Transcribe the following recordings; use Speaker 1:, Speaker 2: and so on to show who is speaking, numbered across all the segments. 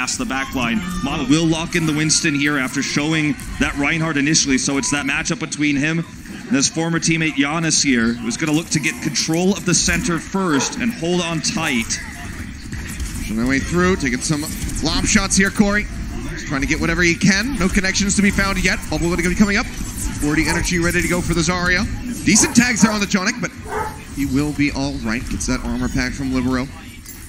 Speaker 1: past the back line. Mono will lock in the Winston here after showing that Reinhardt initially, so it's that matchup between him and his former teammate Giannis here, who's going to look to get control of the center first and hold on tight.
Speaker 2: On their way through, taking some lob shots here, Corey. Just trying to get whatever he can. No connections to be found yet. Bubble going to be coming up. 40 energy ready to go for the Zarya. Decent tags there on the JJonak, but he will be all right. Gets that armor pack from Libero.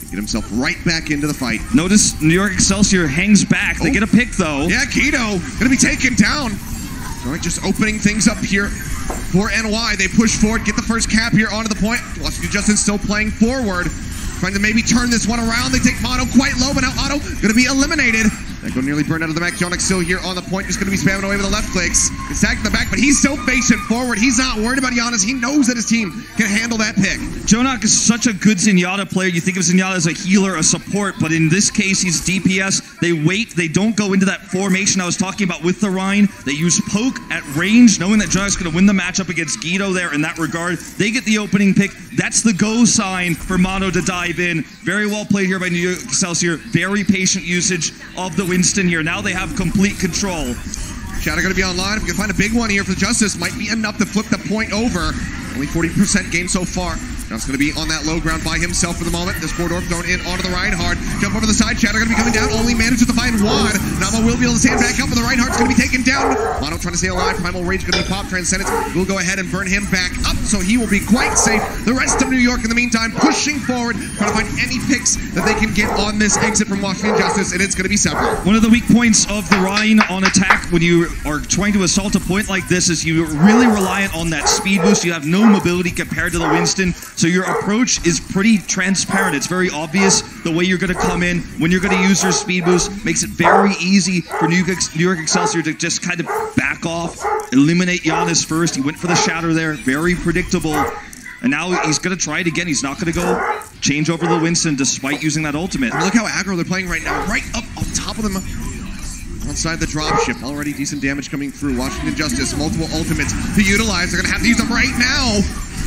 Speaker 2: Get himself right back into the fight.
Speaker 1: Notice NYXL hangs back. They get a pick, though.
Speaker 2: Yeah, Keto going to be taken down. JJonak just opening things up here for NY. They push forward, get the first cap here onto the point. Washington Justice still playing forward. Trying to maybe turn this one around. They take Mono quite low, but now Otto going to be eliminated. Echo nearly burned out of the mech. JJonak still here on the point, just going to be spamming away with the left clicks. It's tagged in the back, but he's still facing forward. He's not worried about Giannis. He knows that his team can handle that pick.
Speaker 1: JJonak is such a good Zenyatta player. You think of Zenyatta as a healer, a support, but in this case, he's DPS. They wait. They don't go into that formation I was talking about with the Rhine. They use poke at range, knowing that JJonak's going to win the matchup against Guido there in that regard. They get the opening pick. That's the go sign for Mono to dive in. Very well played here by NYXL. Very patient usage of the Winston here. Now they have complete control.
Speaker 2: Shadow going to be online. If we can find a big one here for Justice, might be enough to flip the point over. Only 40% game so far. Now it's going to be on that low ground by himself for the moment. This corridor thrown in onto the Reinhardt. Jump over the side. Shadow going to be coming down. Only manages to find one. Nama will be able to stand back up, but the Reinhardt's going to be taken down. Mono trying to stay alive. Primal Rage going to be popped. Transcendence will go ahead and burn him back up, so he will be quite safe. The rest of New York, in the meantime, pushing forward, trying to find any picks that they can get on this exit from Washington Justice, and it's going to be several.
Speaker 1: One of the weak points of the Rhine on attack when you are trying to assault a point like this is you're really reliant on that speed boost. You have no mobility compared to the Winston, so your approach is pretty transparent. It's very obvious the way you're going to come in, when you're going to use your speed boost. Makes it very easy for NYXL to just kind of back off, eliminate Giannis first. He went for the shatter there, very predictable. And now he's going to try it again. He's not going to go change over the Winston despite using that ultimate.
Speaker 2: Look how aggro they're playing right now, right up on top of them. Outside the dropship, already decent damage coming through. Washington Justice, multiple ultimates to utilize. They're going to have to use them right now.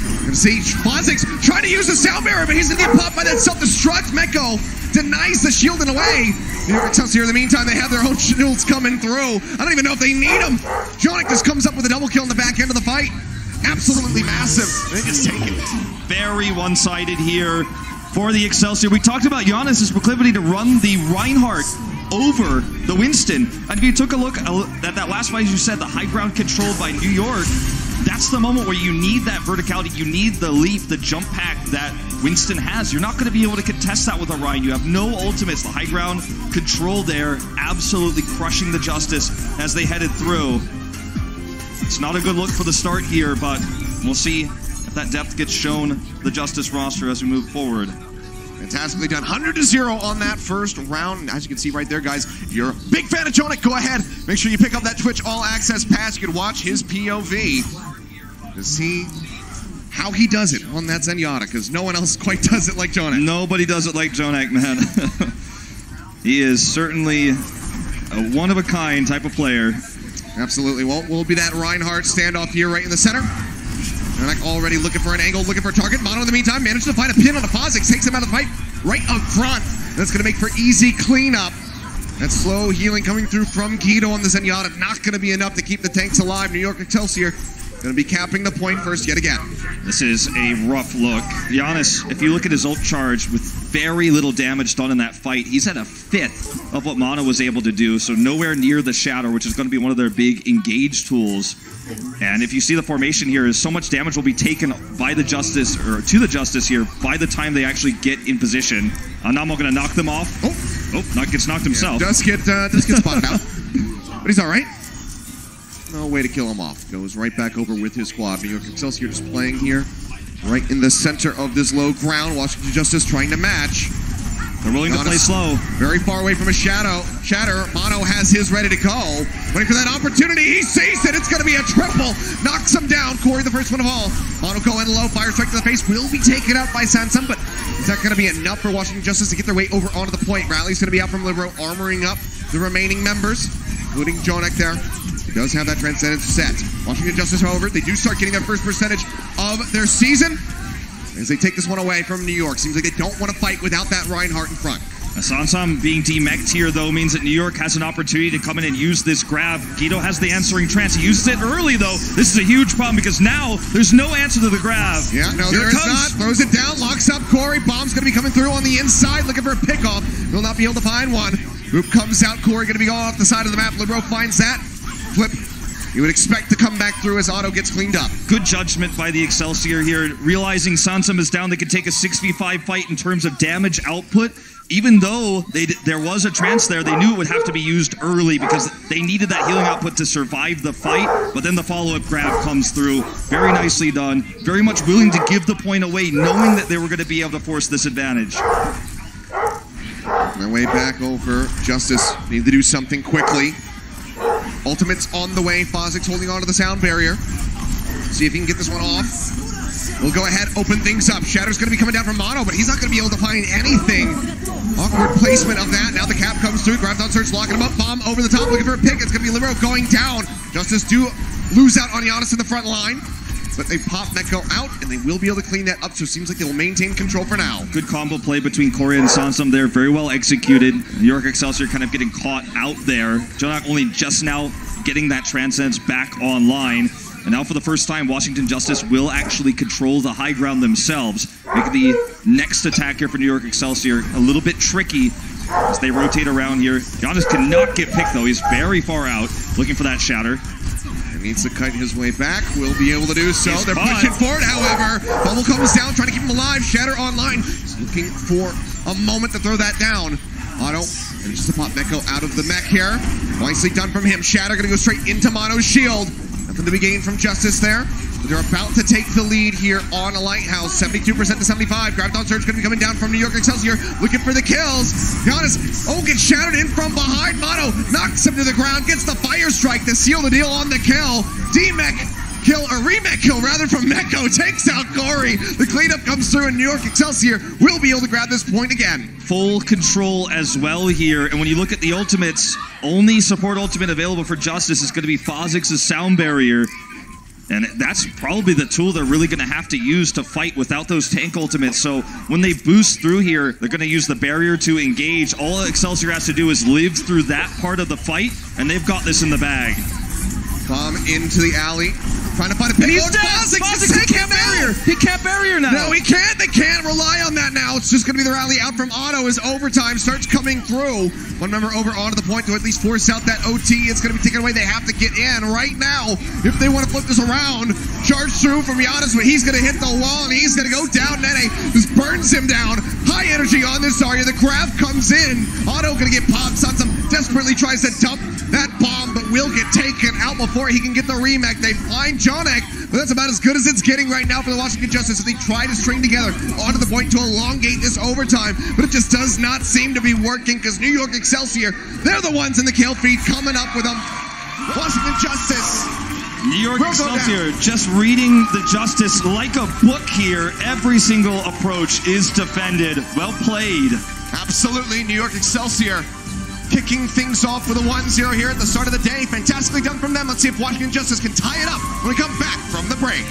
Speaker 2: We're going to see Fonzix trying to use the sound barrier, but he's going to get popped by that self-destruct. Meko denies the shield in a way. NYXL here in the meantime, they have their own shields coming through. I don't even know if they need them. JJonak just comes up with a double kill in the back end of the fight. Absolutely massive. They just take it.
Speaker 1: Very one-sided here for the Excelsior. We talked about Giannis' proclivity to run the Reinhardt over the Winston. And if you took a look at that last fight, as you said, the high ground controlled by New York, that's the moment where you need that verticality, you need the leap, the jump pack that Winston has. You're not going to be able to contest that with a Rhine. You have no ultimates. The high ground control there, absolutely crushing the Justice as they headed through. It's not a good look for the start here, but we'll see if that depth gets shown the Justice roster as we move forward.
Speaker 2: Fantastically done. 100-0 on that first round. As you can see right there, guys, if you're a big fan of JJonak, go ahead. Make sure you pick up that Twitch All Access Pass. You can watch his POV to see how he does it on that Zenyatta, because no one else quite does it like JJonak.
Speaker 1: Nobody does it like JJonak, man. He is certainly a one-of-a-kind type of player.
Speaker 2: Absolutely. Well, will be that Reinhardt standoff here right in the center. JJonak already looking for an angle, looking for a target. Mono in the meantime managed to find a pin on the Fonzix, takes him out of the fight right up front. That's going to make for easy cleanup. That slow healing coming through from Guido on the Zenyatta. Not going to be enough to keep the tanks alive. NYXL going to be capping the point first yet again.
Speaker 1: This is a rough look. Giannis, if you look at his ult charge with very little damage done in that fight, he's at a fifth of what Mono was able to do, so nowhere near the Shatter, which is going to be one of their big engage tools. And if you see the formation here, is so much damage will be taken by the Justice, or to the Justice here, by the time they actually get in position. Anamo going to knock them off. Gets knocked himself.
Speaker 2: Yeah, does get spotted out. But he's all right. No way to kill him off. Goes right back over with his squad. NYXL just playing here, right in the center of this low ground. Washington Justice trying to match.
Speaker 1: They're willing to play slow.
Speaker 2: Very far away from a shatter. Mono has his ready to go. Waiting for that opportunity. He sees it. It's going to be a triple. Knocks him down. Corey, the first one of all. Mono going low. Fire strike to the face. Will be taken out by Sansum, but is that going to be enough for Washington Justice to get their way over onto the point? Rally's going to be out from Libero, armoring up the remaining members, including JJonak there. He does have that Transcendence set. Washington Justice, however, they do start getting their first percentage of their season as they take this one away from New York. Seems like they don't want to fight without that Reinhardt in front.
Speaker 1: Sansam being demeched here, though, means that New York has an opportunity to come in and use this grab. Guido has the answering trance. He uses it early, though. This is a huge problem because now there's no answer to the grab.
Speaker 2: Yeah, no, there is not. Throws it down, locks up Corey. Bomb's going to be coming through on the inside, looking for a pickoff. Will not be able to find one. Group comes out. Corey going to be going off the side of the map. Libero finds that. Flip. You would expect to come back through as Otto gets cleaned up.
Speaker 1: Good judgment by the Excelsior here. Realizing Sansam is down, they can take a 6v5 fight in terms of damage output. Even though there was a trance there, they knew it would have to be used early because they needed that healing output to survive the fight. But then the follow-up grab comes through. Very nicely done. Very much willing to give the point away, knowing that they were going to be able to force this advantage.
Speaker 2: Their way back over. Justice need to do something quickly. Ultimate's on the way. Fozik's holding on to the sound barrier. See if he can get this one off. We'll go ahead, open things up. Shatter's going to be coming down from Mono, but he's not going to be able to find anything. Awkward placement of that. Now the cap comes through. Grabs on search, locking him up. Bomb over the top, looking for a pick. It's going to be Libero going down. Justice do lose out on Giannis in the front line. But they pop Mekko out, and they will be able to clean that up, so it seems like they'll maintain control for now.
Speaker 1: Good combo play between Corey and Sansam there. Very well executed. New York Excelsior kind of getting caught out there. JJonak only just now getting that Transcendence back online. And now for the first time, Washington Justice will actually control the high ground themselves. Making the next attack here for New York Excelsior a little bit tricky as they rotate around here. Giannis cannot get picked, though. He's very far out, looking for that shatter.
Speaker 2: Needs to cut his way back. Will be able to do so. They're pushing forward, however. Bubble comes down, trying to keep him alive. Shatter online. He's looking for a moment to throw that down. Otto manages to pop Mekko out of the mech here. Nicely done from him. Shatter going to go straight into Mono's shield. Nothing to be gained from Justice there. But they're about to take the lead here on a Lighthouse. 72% to 75. Grabbed on Surge going to be coming down from New York Excelsior. Looking for the kills. Giannis, gets shattered in from behind. Mono knocks him to the ground. Gets the fire strike to seal the deal on the kill. D-Mech kill, or remech kill rather, from Mekko. Takes out Corey. The cleanup comes through, and New York Excelsior will be able to grab this point again.
Speaker 1: Full control as well here. And when you look at the ultimates, only support ultimate available for Justice is going to be Fozik's sound barrier. And that's probably the tool they're really going to have to use to fight without those tank ultimates. So when they boost through here, they're going to use the barrier to engage. All Excelsior has to do is live through that part of the fight, and they've got this in the bag.
Speaker 2: Bomb into the alley. Trying to find a pickoff.
Speaker 1: He can't barrier. He can't barrier now.
Speaker 2: No, he can't. They can't rely on that now. It's just going to be the rally out from Otto as overtime starts coming through. One member over onto the point to at least force out that OT. It's going to be taken away. They have to get in right now if they want to flip this around. Charge through from Giannis, but he's going to hit the wall, and he's going to go down. Nene just burns him down. High energy on this Zarya. The grab comes in. Otto going to get popped. Sansam desperately tries to dump that bomb, but will get taken out before he can get the remake. They find JJonak, but that's about as good as it's getting right now for the Washington Justice as they try to string together onto the point to elongate this overtime, but it just does not seem to be working because New York Excelsior, they're the ones in the kill feed coming up with them. Washington Justice.
Speaker 1: New York Excelsior just reading the Justice like a book here. Every single approach is defended. Well played.
Speaker 2: Absolutely. New York Excelsior kicking things off with a 1-0 here at the start of the day. Fantastically done from them. Let's see if Washington Justice can tie it up when we come back from the break.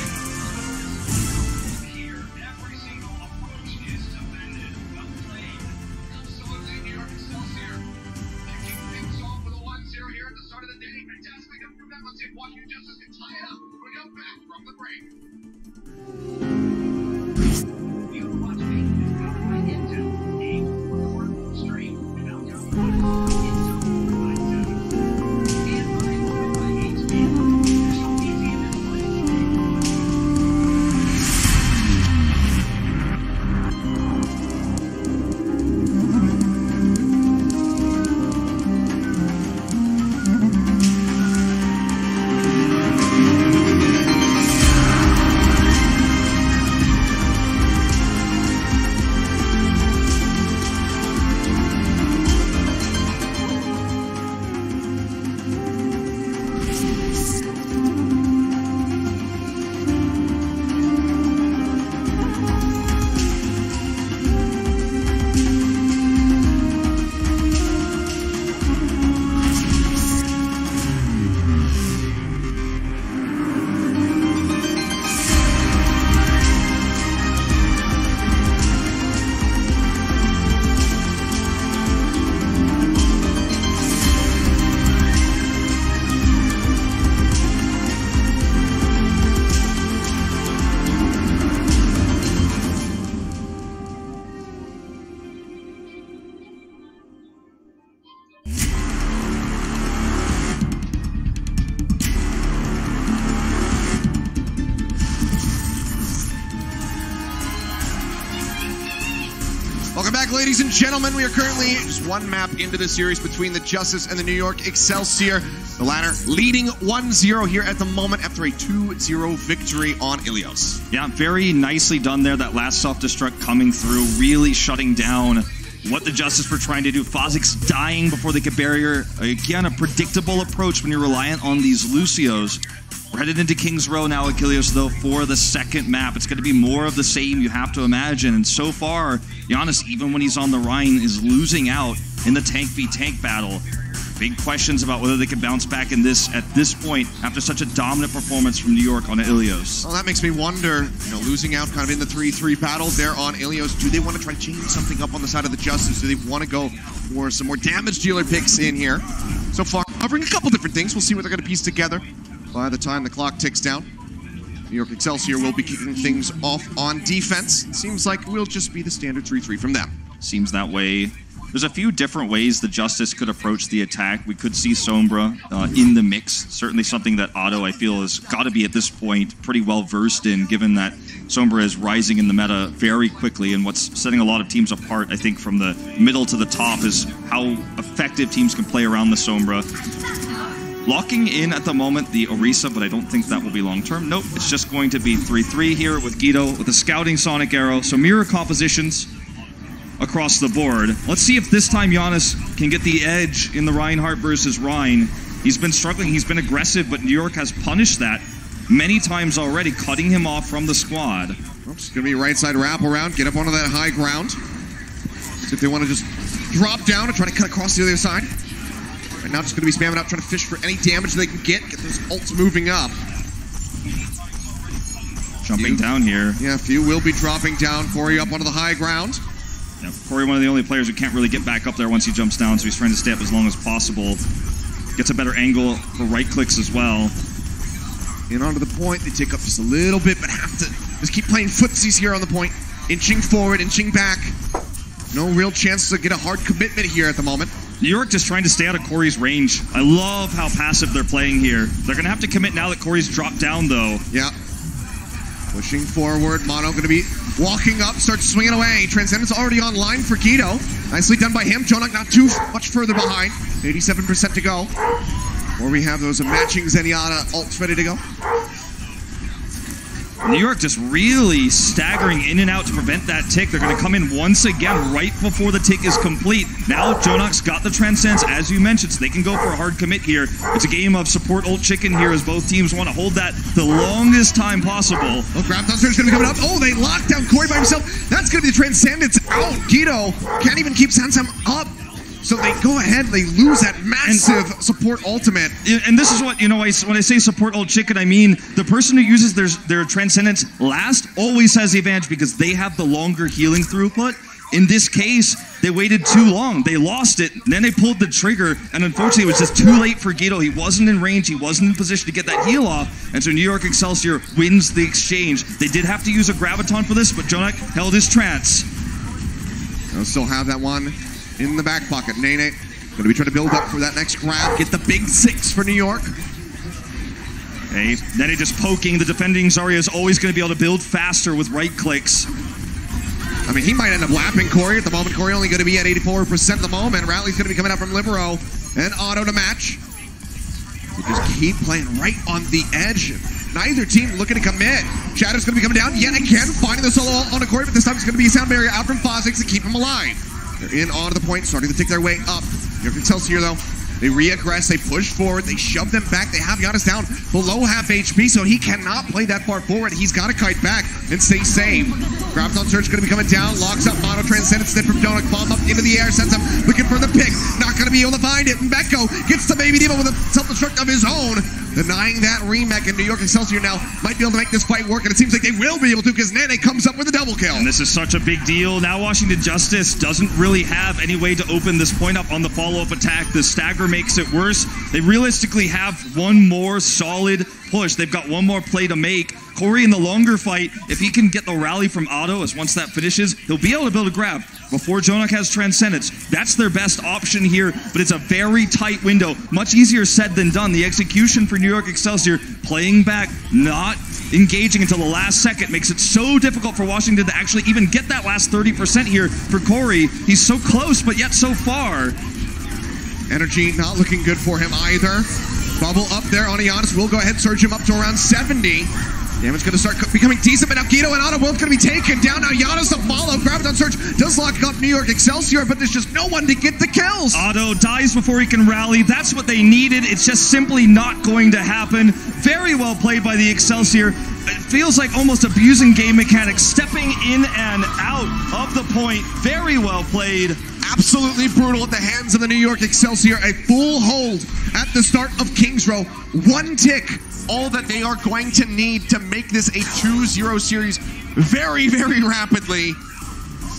Speaker 2: ladies and gentlemen. We are currently just one map into the series between the Justice and the New York Excelsior. The latter leading 1-0 here at the moment after a 2-0 victory on Ilios.
Speaker 1: Yeah, very nicely done there. That last self-destruct coming through, really shutting down what the Justice were trying to do. Fozik's dying before they could barrier. Again, a predictable approach when you're reliant on these Lucios. We're headed into King's Row now at Ilios, though, for the second map. It's going to be more of the same, you have to imagine. And so far, Giannis, even when he's on the Rhine, is losing out in the tank v tank battle. Big questions about whether they can bounce back in this at this point after such a dominant performance from New York on Ilios.
Speaker 2: Well, that makes me wonder, losing out kind of in the 3-3 battle there on Ilios. Do they want to try to change something up on the side of the Justice? Do they want to go for some more damage dealer picks in here? So far, covering a couple different things. We'll see what they're going to piece together by the time the clock ticks down. New York Excelsior will be kicking things off on defense. It seems like we'll just be the standard 3-3 from them.
Speaker 1: Seems that way. There's a few different ways the Justice could approach the attack. We could see Sombra in the mix. Certainly something that Otto, I feel, has got to be at this point pretty well versed in, given that Sombra is rising in the meta very quickly. And what's setting a lot of teams apart, I think, from the middle to the top is how effective teams can play around the Sombra. Locking in at the moment the Orisa, but I don't think that will be long-term. Nope, it's just going to be 3-3 here with Guido with a scouting Sonic Arrow. So mirror compositions across the board. Let's see if this time Giannis can get the edge in the Reinhardt versus Rhine. He's been struggling, he's been aggressive, but New York has punished that many times already, cutting him off from the squad.
Speaker 2: Oops, gonna be right side wrap around, get up onto that high ground. See if they want to just drop down and try to cut across the other side. Right now just gonna be spamming up, trying to fish for any damage they can get those ults moving up.
Speaker 1: Jumping down here.
Speaker 2: Yeah, Few will be dropping down. Corey up onto the high ground.
Speaker 1: Yeah, Corey, one of the only players who can't really get back up there once he jumps down, so he's trying to stay up as long as possible. Gets a better angle for right clicks as well.
Speaker 2: In onto the point, they take up just a little bit, but have to just keep playing footsies here on the point. Inching forward, inching back. No real chance to get a hard commitment here at the moment.
Speaker 1: New York just trying to stay out of Corey's range. I love how passive they're playing here. They're going to have to commit now that Corey's dropped down, though.
Speaker 2: Yeah. Pushing forward, Mono going to be walking up, starts swinging away. Transcendence already online for Guido. Nicely done by him. JJonak not too much further behind. 87% to go. Or we have those matching Zenyatta ults ready to go.
Speaker 1: New York just really staggering in and out to prevent that tick. They're going to come in once again right before the tick is complete. Now JJonak's got the Transcendence, as you mentioned, so they can go for a hard commit here. It's a game of support ult chicken here as both teams want to hold that the longest time possible.
Speaker 2: Oh, Grab Thunder's going to be coming up. Oh, they locked down Corey by himself. That's going to be the Transcendence out. Guido can't even keep Sansam up. So they go ahead, they lose that massive support ultimate.
Speaker 1: And this is what, when I say support ult chicken, I mean the person who uses their Transcendence last always has the advantage because they have the longer healing throughput. In this case, they waited too long. They lost it, then they pulled the trigger, and unfortunately it was just too late for Guido. He wasn't in range, he wasn't in position to get that heal off, and so New York Excelsior wins the exchange. They did have to use a Graviton for this, but JJonak held his trance.
Speaker 2: They'll still have that one in the back pocket. Nene going to be trying to build up for that next grab. Get the big 6 for New York.
Speaker 1: Hey, Nene just poking. The defending Zarya is always going to be able to build faster with right clicks.
Speaker 2: I mean, he might end up lapping Corey at the moment. Corey only going to be at 84% at the moment. Rally's going to be coming out from Libero and Otto to match. They just keep playing right on the edge. Neither team looking to commit. Shadow's going to be coming down yet again, finding the solo on a Corey, but this time it's going to be a sound barrier out from Fozix to keep him alive. They're in onto the point, starting to take their way up. New York Excelsior, though, they re-aggress, they push forward, they shove them back. They have Giannis down below half HP, so he cannot play that far forward. He's got to kite back and stay safe. Graviton Surge going to be coming down, locks up Mono, Transcendence, then from JJonak, bomb up into the air, sends him looking for the pick. Not going to be able to find it. Mbeko gets the Baby Demo with a self-destruct of his own. Denying that remake, and New York Excelsior now might be able to make this fight work, and it seems like they will be able to because Nene comes up with a double kill.
Speaker 1: And this is such a big deal. Now Washington Justice doesn't really have any way to open this point up on the follow-up attack. The stagger makes it worse. They realistically have one more solid push. They've got one more play to make. Corey in the longer fight, if he can get the rally from Otto, as once that finishes, he'll be able to build a grab before JJonak has Transcendence. That's their best option here, but it's a very tight window. Much easier said than done. The execution for New York Excelsior, playing back, not engaging until the last second, makes it so difficult for Washington to actually even get that last 30% here for Corey. He's so close, but yet so far.
Speaker 2: Energy not looking good for him either. Bubble up there on Giannis. We'll go ahead and surge him up to around 70. Damage going to start becoming decent, but now Guido and Otto both going to be taken down. Now Giannis the follow. Graviton Surge does lock up New York Excelsior, but there's just no one to get the kills.
Speaker 1: Otto dies before he can rally. That's what they needed. It's just simply not going to happen. Very well played by the Excelsior. It feels like almost abusing game mechanics, stepping in and out of the point. Very well played.
Speaker 2: Absolutely brutal at the hands of the New York Excelsior. A full hold at the start of Kings Row. One tick. All that they are going to need to make this a 2-0 series very, very rapidly.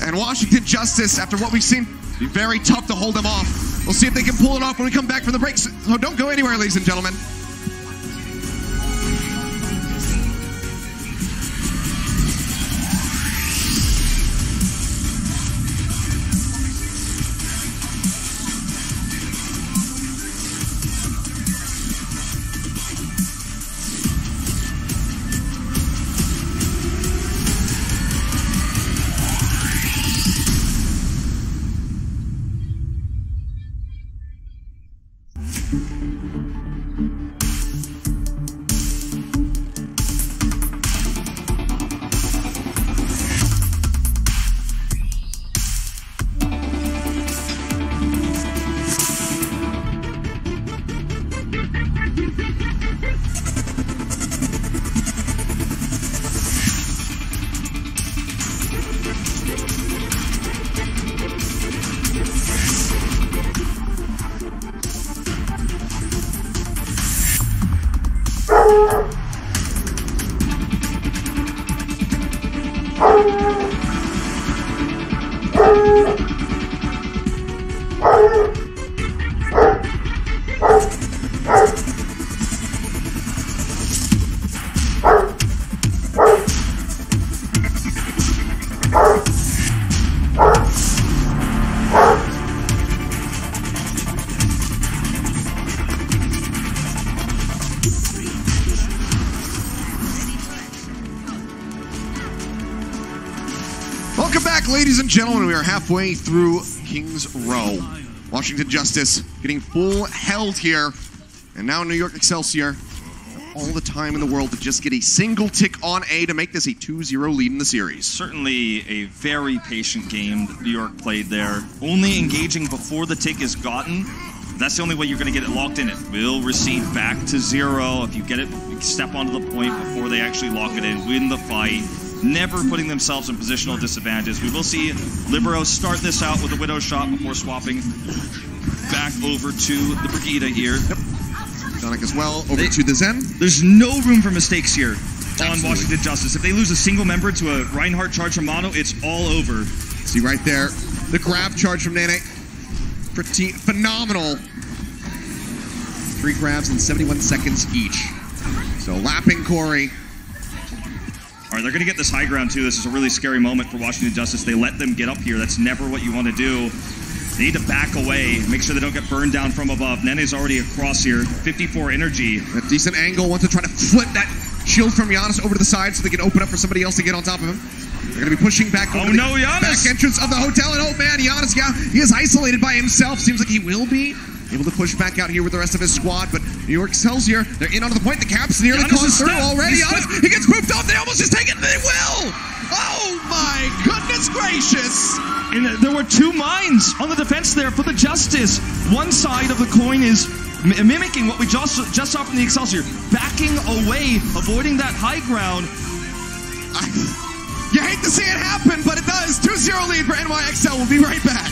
Speaker 2: And Washington Justice, after what we've seen, be very tough to hold them off. We'll see if they can pull it off when we come back from the break. So don't go anywhere, ladies and gentlemen. Welcome back, ladies and gentlemen. We are halfway through Kings Row. Washington Justice getting full held here. And now New York Excelsior, all the time in the world to just get a single tick on A to make this a 2-0 lead in the series.
Speaker 1: Certainly a very patient game that New York played there. Only engaging before the tick is gotten. That's the only way you're going to get it locked in. It will recede back to 0. If you get it, step onto the point before they actually lock it in, win the fight. Never putting themselves in positional disadvantages. We will see Libero start this out with a Widow shot before swapping back over to the Brigida here.
Speaker 2: Yep. JJonak as well, over to the Zen.
Speaker 1: There's no room for mistakes here on Washington Justice. If they lose a single member to a Reinhardt charge from Mono, it's all over.
Speaker 2: See right there, the grab charge from Nene. Pretty phenomenal. 3 grabs in 71 seconds each. So lapping Corey.
Speaker 1: All right, they're going to get this high ground, too. This is a really scary moment for Washington Justice. They let them get up here. That's never what you want to do. They need to back away, make sure they don't get burned down from above. Nene's already across here. 54 energy.
Speaker 2: A decent angle. Wants to try to flip that shield from Giannis over to the side so they can open up for somebody else to get on top of him. They're going to be pushing back over the back entrance of the hotel. And oh, man, Giannis, yeah, he is isolated by himself. Seems like he will be able to push back out here with the rest of his squad, but New York Excelsior, they're in onto the point. The cap's nearly gone through already. He gets pooped off. They almost just take it, and they will. Oh my goodness gracious!
Speaker 1: And there were 2 mines on the defense there for the Justice. One side of the coin is mimicking what we just saw from the Excelsior, backing away, avoiding that high ground.
Speaker 2: You hate to see it happen, but it does. 2-0 lead for NYXL. We'll be right back.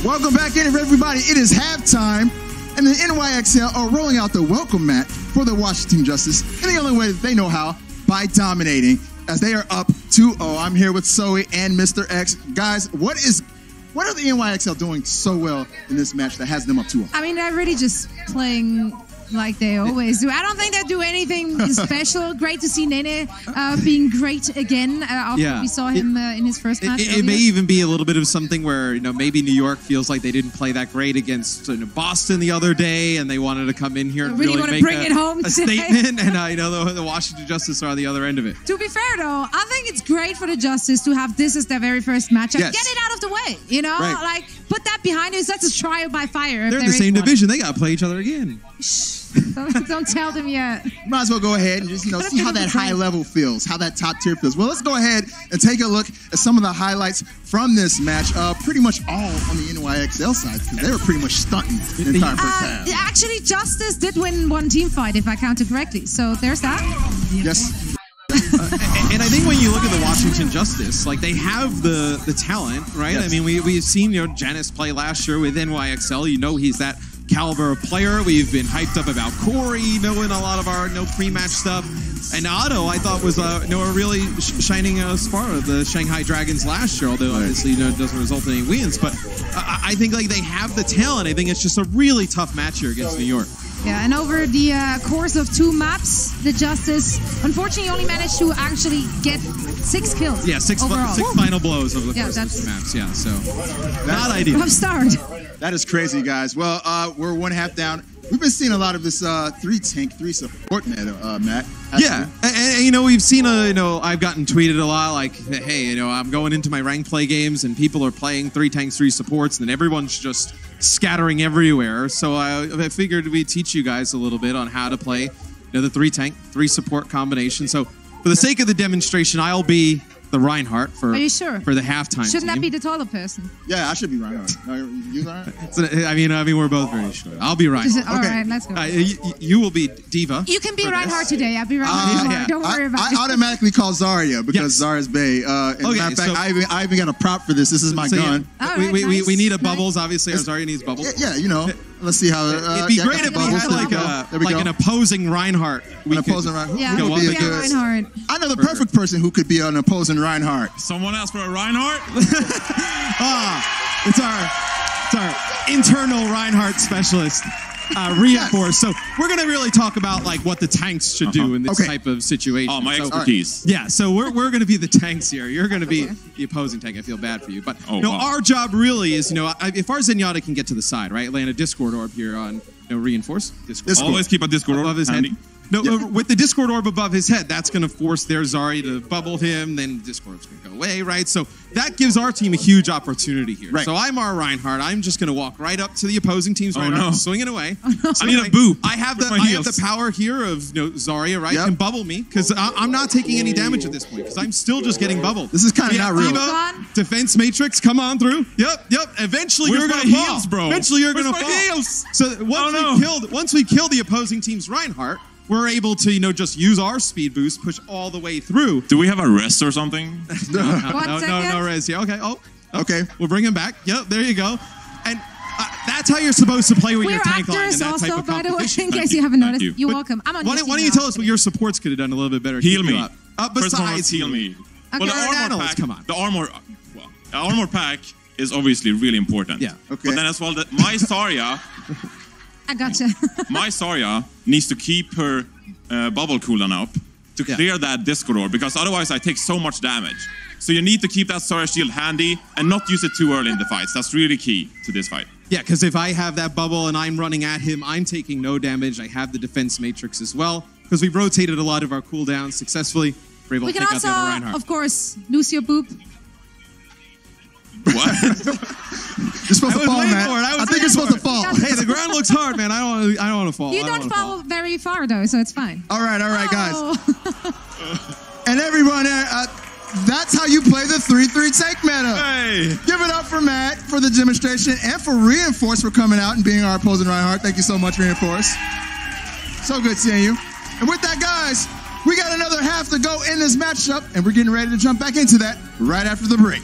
Speaker 3: Welcome back in, everybody. It is halftime, and the NYXL are rolling out the welcome mat for the Washington Justice in the only way that they know how, by dominating, as they are up 2-0. I'm here with Zoe and Mr. X. Guys, what are the NYXL doing so well in this match that has them up 2-0?
Speaker 4: I mean, they're really just playing like they always do. I don't think they do anything special. Great to see Nene being great again after we saw him in his first match.
Speaker 5: It may even be a little bit of something where, maybe New York feels like they didn't play that great against Boston the other day, and they wanted to come in here and really
Speaker 4: want to
Speaker 5: make
Speaker 4: bring it home
Speaker 5: a statement. And the Washington Justice are on the other end of it.
Speaker 4: To be fair, though, I think it's great for the Justice to have this as their very first matchup.
Speaker 3: Yes.
Speaker 4: Get it out of the way,
Speaker 3: Right.
Speaker 4: Like, put that behind us. That's a trial by fire.
Speaker 5: They're in the same division. They got to play each other again.
Speaker 4: Don't tell them yet.
Speaker 3: Might as well go ahead and just see how that high level feels, how that top tier feels. Well, let's go ahead and take a look at some of the highlights from this match. Pretty much all on the NYXL side, because they were pretty much stunting the entire first half.
Speaker 4: Actually, Justice did win one team fight, if I counted correctly. So there's that.
Speaker 3: Yes.
Speaker 5: And I think when you look at the Washington Justice, like, they have the talent, right?
Speaker 3: Yes.
Speaker 5: I mean, we've seen Janice play last year with NYXL. He's that caliber of player. We've been hyped up about Corey, in a lot of our pre-match stuff. And Otto, I thought, was a really shining star of the Shanghai Dragons last year, although obviously it doesn't result in any wins. But I think they have the talent. I think it's just a really tough match here against New York.
Speaker 4: Yeah, and over the course of 2 maps, the Justice unfortunately only managed to actually get 6 kills.
Speaker 5: Yeah, six final blows over the course of 2 maps. Yeah, so not ideal.
Speaker 4: Rough start.
Speaker 3: That is crazy, guys. Well, we're 1/2 down. We've been seeing a lot of this 3-tank, 3-support meta, Matt.
Speaker 5: Yeah, and we've seen I've gotten tweeted a lot like, hey, I'm going into my rank play games and people are playing 3 tanks, 3 supports, and then everyone's just scattering everywhere. So I figured we'd teach you guys a little bit on how to play the 3-tank, 3-support combination. So for the sake of the demonstration, I'll be the Reinhardt for
Speaker 4: Are you sure?
Speaker 5: For the halftime.
Speaker 4: Shouldn't that be the taller person?
Speaker 3: Yeah, I should be Reinhardt. You Reinhardt?
Speaker 5: I mean, we're both very short. I'll be Reinhardt.
Speaker 4: All right, let's go.
Speaker 5: You will be Diva.
Speaker 4: You can be Reinhardt today. I'll be Reinhardt.
Speaker 5: Yeah.
Speaker 4: Don't worry about it.
Speaker 3: I automatically call Zarya because Zarya's Bae. As a matter of fact, I even got a prop for this. This is my gun.
Speaker 4: All right,
Speaker 5: we need a bubbles. Obviously, our Zarya needs bubbles.
Speaker 3: Yeah, Let's see how.
Speaker 5: It'd be great if we had an opposing Reinhardt.
Speaker 3: An opposing Reinhardt.
Speaker 4: Yeah, Reinhardt.
Speaker 3: I know the perfect person who could be an opposing Reinhardt.
Speaker 6: Someone asked for a Reinhardt?
Speaker 5: It's our internal Reinhardt specialist. Reinforced. So we're going to really talk about what the tanks should do in this type of situation.
Speaker 6: Oh, my expertise.
Speaker 5: Yeah, so we're going to be the tanks here. You're going to be the opposing tank. I feel bad for you. But our job really is, if our Zenyatta can get to the side, right? Land a Discord orb here on reinforce. Discord.
Speaker 6: Always keep a Discord orb
Speaker 5: above his
Speaker 6: handy.
Speaker 5: head. No, with the Discord orb above his head, that's going to force their Zarya to bubble him, then Discord orb's going to go away, right? So that gives our team a huge opportunity here.
Speaker 3: Right.
Speaker 5: So I'm our Reinhardt. I'm just going to walk right up to the opposing team's Reinhardt, swing it away.
Speaker 6: I need a boop.
Speaker 5: I have the power here of Zarya, right? Can bubble me, because I'm not taking any damage at this point, because I'm still just getting bubbled.
Speaker 3: This is kind of not real.
Speaker 5: Diva, defense matrix, come on through. Yep. Eventually you're going to fall.
Speaker 6: Heals, bro?
Speaker 5: Eventually you're going to fall.
Speaker 6: Heals?
Speaker 5: So once we kill the opposing team's Reinhardt, we're able to, just use our speed boost, push all the way through.
Speaker 6: Do we have a rest or something?
Speaker 5: No res. Yeah, okay.
Speaker 3: Okay.
Speaker 5: We'll bring him back. Yep, there you go. And that's how you're supposed to play with
Speaker 4: We're
Speaker 5: your tank line in
Speaker 4: actors
Speaker 5: that
Speaker 4: also,
Speaker 5: type of
Speaker 4: by the way,
Speaker 5: competition.
Speaker 4: in case you haven't noticed.
Speaker 6: you.
Speaker 4: You're welcome. I'm on
Speaker 5: Why don't you tell us what your supports could have done a little bit better?
Speaker 6: Heal me.
Speaker 5: Besides
Speaker 6: First of all, heal me.
Speaker 4: Okay.
Speaker 6: Well, the armor
Speaker 5: Analyst,
Speaker 6: pack.
Speaker 5: come on.
Speaker 6: The armor pack is obviously really important.
Speaker 5: Yeah.
Speaker 3: Okay.
Speaker 6: But then as well, my Zarya,
Speaker 4: I gotcha.
Speaker 6: my Zarya needs to keep her bubble cooldown up to clear that Discord orb, because otherwise I take so much damage. So you need to keep that Zarya shield handy and not use it too early in the fights. That's really key to this fight.
Speaker 5: Yeah, because if I have that bubble and I'm running at him, I'm taking no damage. I have the defense matrix as well, because we've rotated a lot of our cooldowns successfully. We're able
Speaker 4: We
Speaker 5: to
Speaker 4: can
Speaker 5: take out the other
Speaker 4: also,
Speaker 5: Reinhardt.
Speaker 4: of course, lose your boop.
Speaker 6: What?
Speaker 3: You're supposed to
Speaker 5: was
Speaker 3: fall,
Speaker 5: waiting
Speaker 3: Matt.
Speaker 5: for it. I was
Speaker 3: I think
Speaker 5: waiting
Speaker 3: you're supposed to
Speaker 5: for
Speaker 3: fall.
Speaker 5: Hey, the ground looks hard, man. I don't want to fall.
Speaker 4: You don't fall very far, though, so it's fine.
Speaker 3: All right, guys.
Speaker 4: Oh.
Speaker 3: And everyone, that's how you play the 3-3 tank meta.
Speaker 6: Hey!
Speaker 3: Give it up for Matt for the demonstration and for Reinforce for coming out and being our opposing Reinhardt. Thank you so much, Reinforce. So good seeing you. And with that, guys, we got another half to go in this matchup, and we're getting ready to jump back into that right after the break.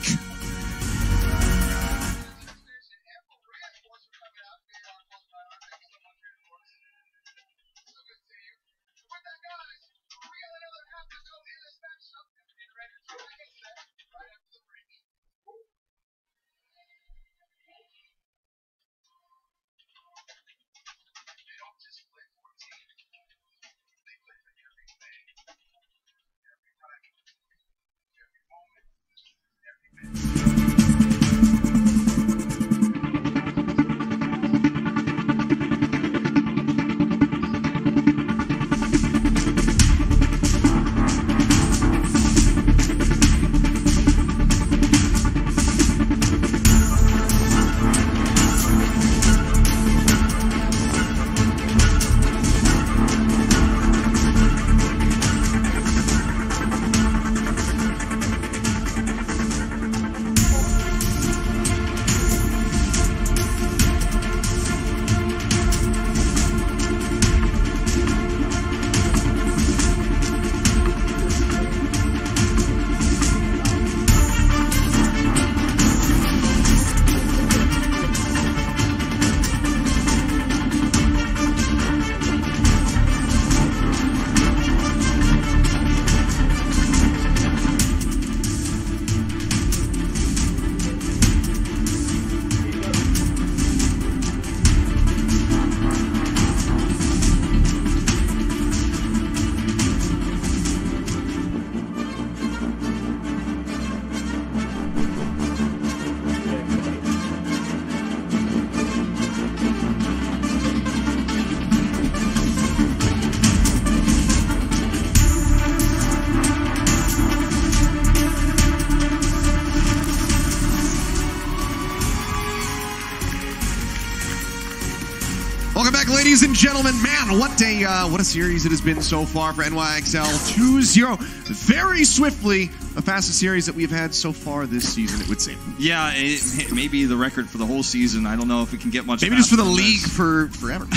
Speaker 2: back, ladies and gentlemen. Man, what a series it has been so far for NYXL. 2-0. Very swiftly, the fastest series that we've had so far this season, it would seem.
Speaker 1: Yeah, it may be the record for the whole season. I don't know if we can get much
Speaker 2: Maybe just for the league for forever.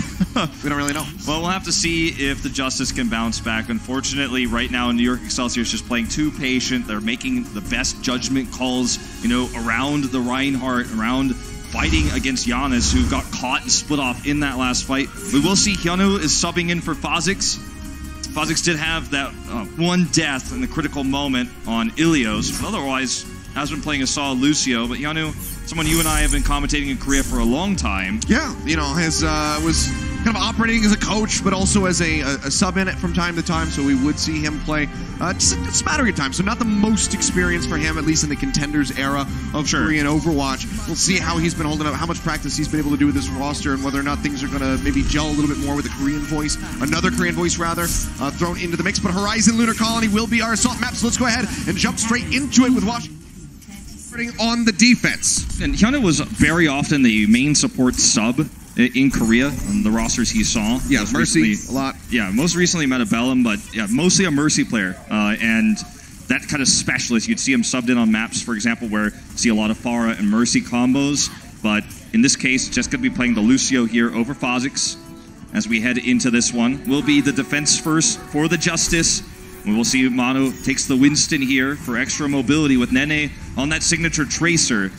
Speaker 2: We don't really know.
Speaker 1: Well, we'll have to see if the Justice can bounce back. Unfortunately, right now, New York Excelsior is just playing too patient. They're making the best judgment calls, around the Reinhardt, around fighting against Giannis, who got caught and split off in that last fight. We will see Hyunwoo is subbing in for Phozix. Phozix did have that one death in the critical moment on Ilios, but otherwise has been playing a solid Lucio. But Hyunwoo, someone you and I have been commentating in Korea for a long time.
Speaker 2: Yeah, was kind of operating as a coach, but also as a sub in it from time to time, so we would see him play just a smattering of time. So not the most experience for him, at least in the Contenders era of Korean Overwatch. We'll see how he's been holding up, how much practice he's been able to do with this roster, and whether or not things are going to maybe gel a little bit more with a Korean voice, another Korean voice rather, thrown into the mix. But Horizon Lunar Colony will be our assault map, so let's go ahead and jump straight into it with Washington on the defense.
Speaker 1: And Hyunwoo was very often the main support sub in Korea on the rosters he saw.
Speaker 2: Yeah, Mercy a lot.
Speaker 1: Yeah, most recently Metabellum, but yeah, mostly a Mercy player. And that kind of specialist, you'd see him subbed in on maps, for example, where you see a lot of Pharah and Mercy combos. But in this case, just going to be playing the Lucio here over Phozix as we head into this one. Will be the defense first for the Justice. We will see Mano takes the Winston here for extra mobility with Nene on that signature Tracer.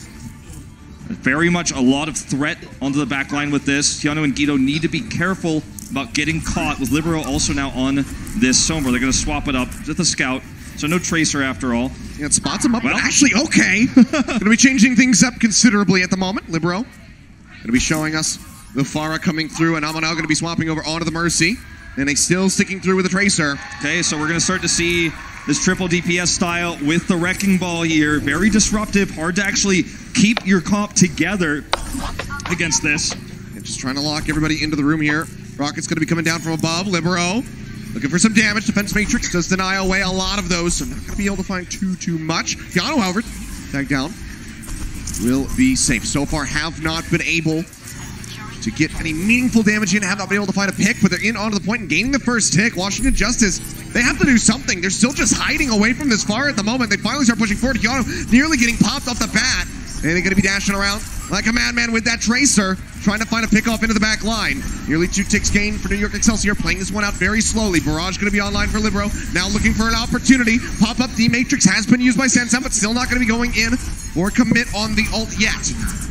Speaker 1: Very much a lot of threat onto the back line with this. Hyunwoo and Guido need to be careful about getting caught, with Libero also now on this Sombra. They're going to swap it up with the Scout, so no Tracer after all.
Speaker 2: Yeah, it spots him up, but actually okay. Going to be changing things up considerably at the moment. Libero going to be showing us the Pharah coming through, and Amanal going to be swapping over onto the Mercy. And they still sticking through with the Tracer.
Speaker 1: Okay, so we're going to start to see this triple DPS style with the Wrecking Ball here. Very disruptive, hard to actually keep your comp together against this.
Speaker 2: And just trying to lock everybody into the room here. Rocket's going to be coming down from above. Libero looking for some damage. Defense Matrix does deny away a lot of those, so not going to be able to find too much. Yano, however, tagged down, will be safe. So far have not been able to get any meaningful damage in, have not been able to find a pick, but they're in onto the point and gaining the first tick. Washington Justice, they have to do something. They're still just hiding away from this fire at the moment. They finally start pushing forward. Yano nearly getting popped off the bat. And they're going to be dashing around like a madman with that Tracer, trying to find a pickoff into the back line. Nearly 2 ticks gained for New York Excelsior, playing this one out very slowly. Barrage going to be online for Libero. Now looking for an opportunity. Pop-up D-Matrix has been used by Sansan, but still not going to be going in or commit on the ult yet.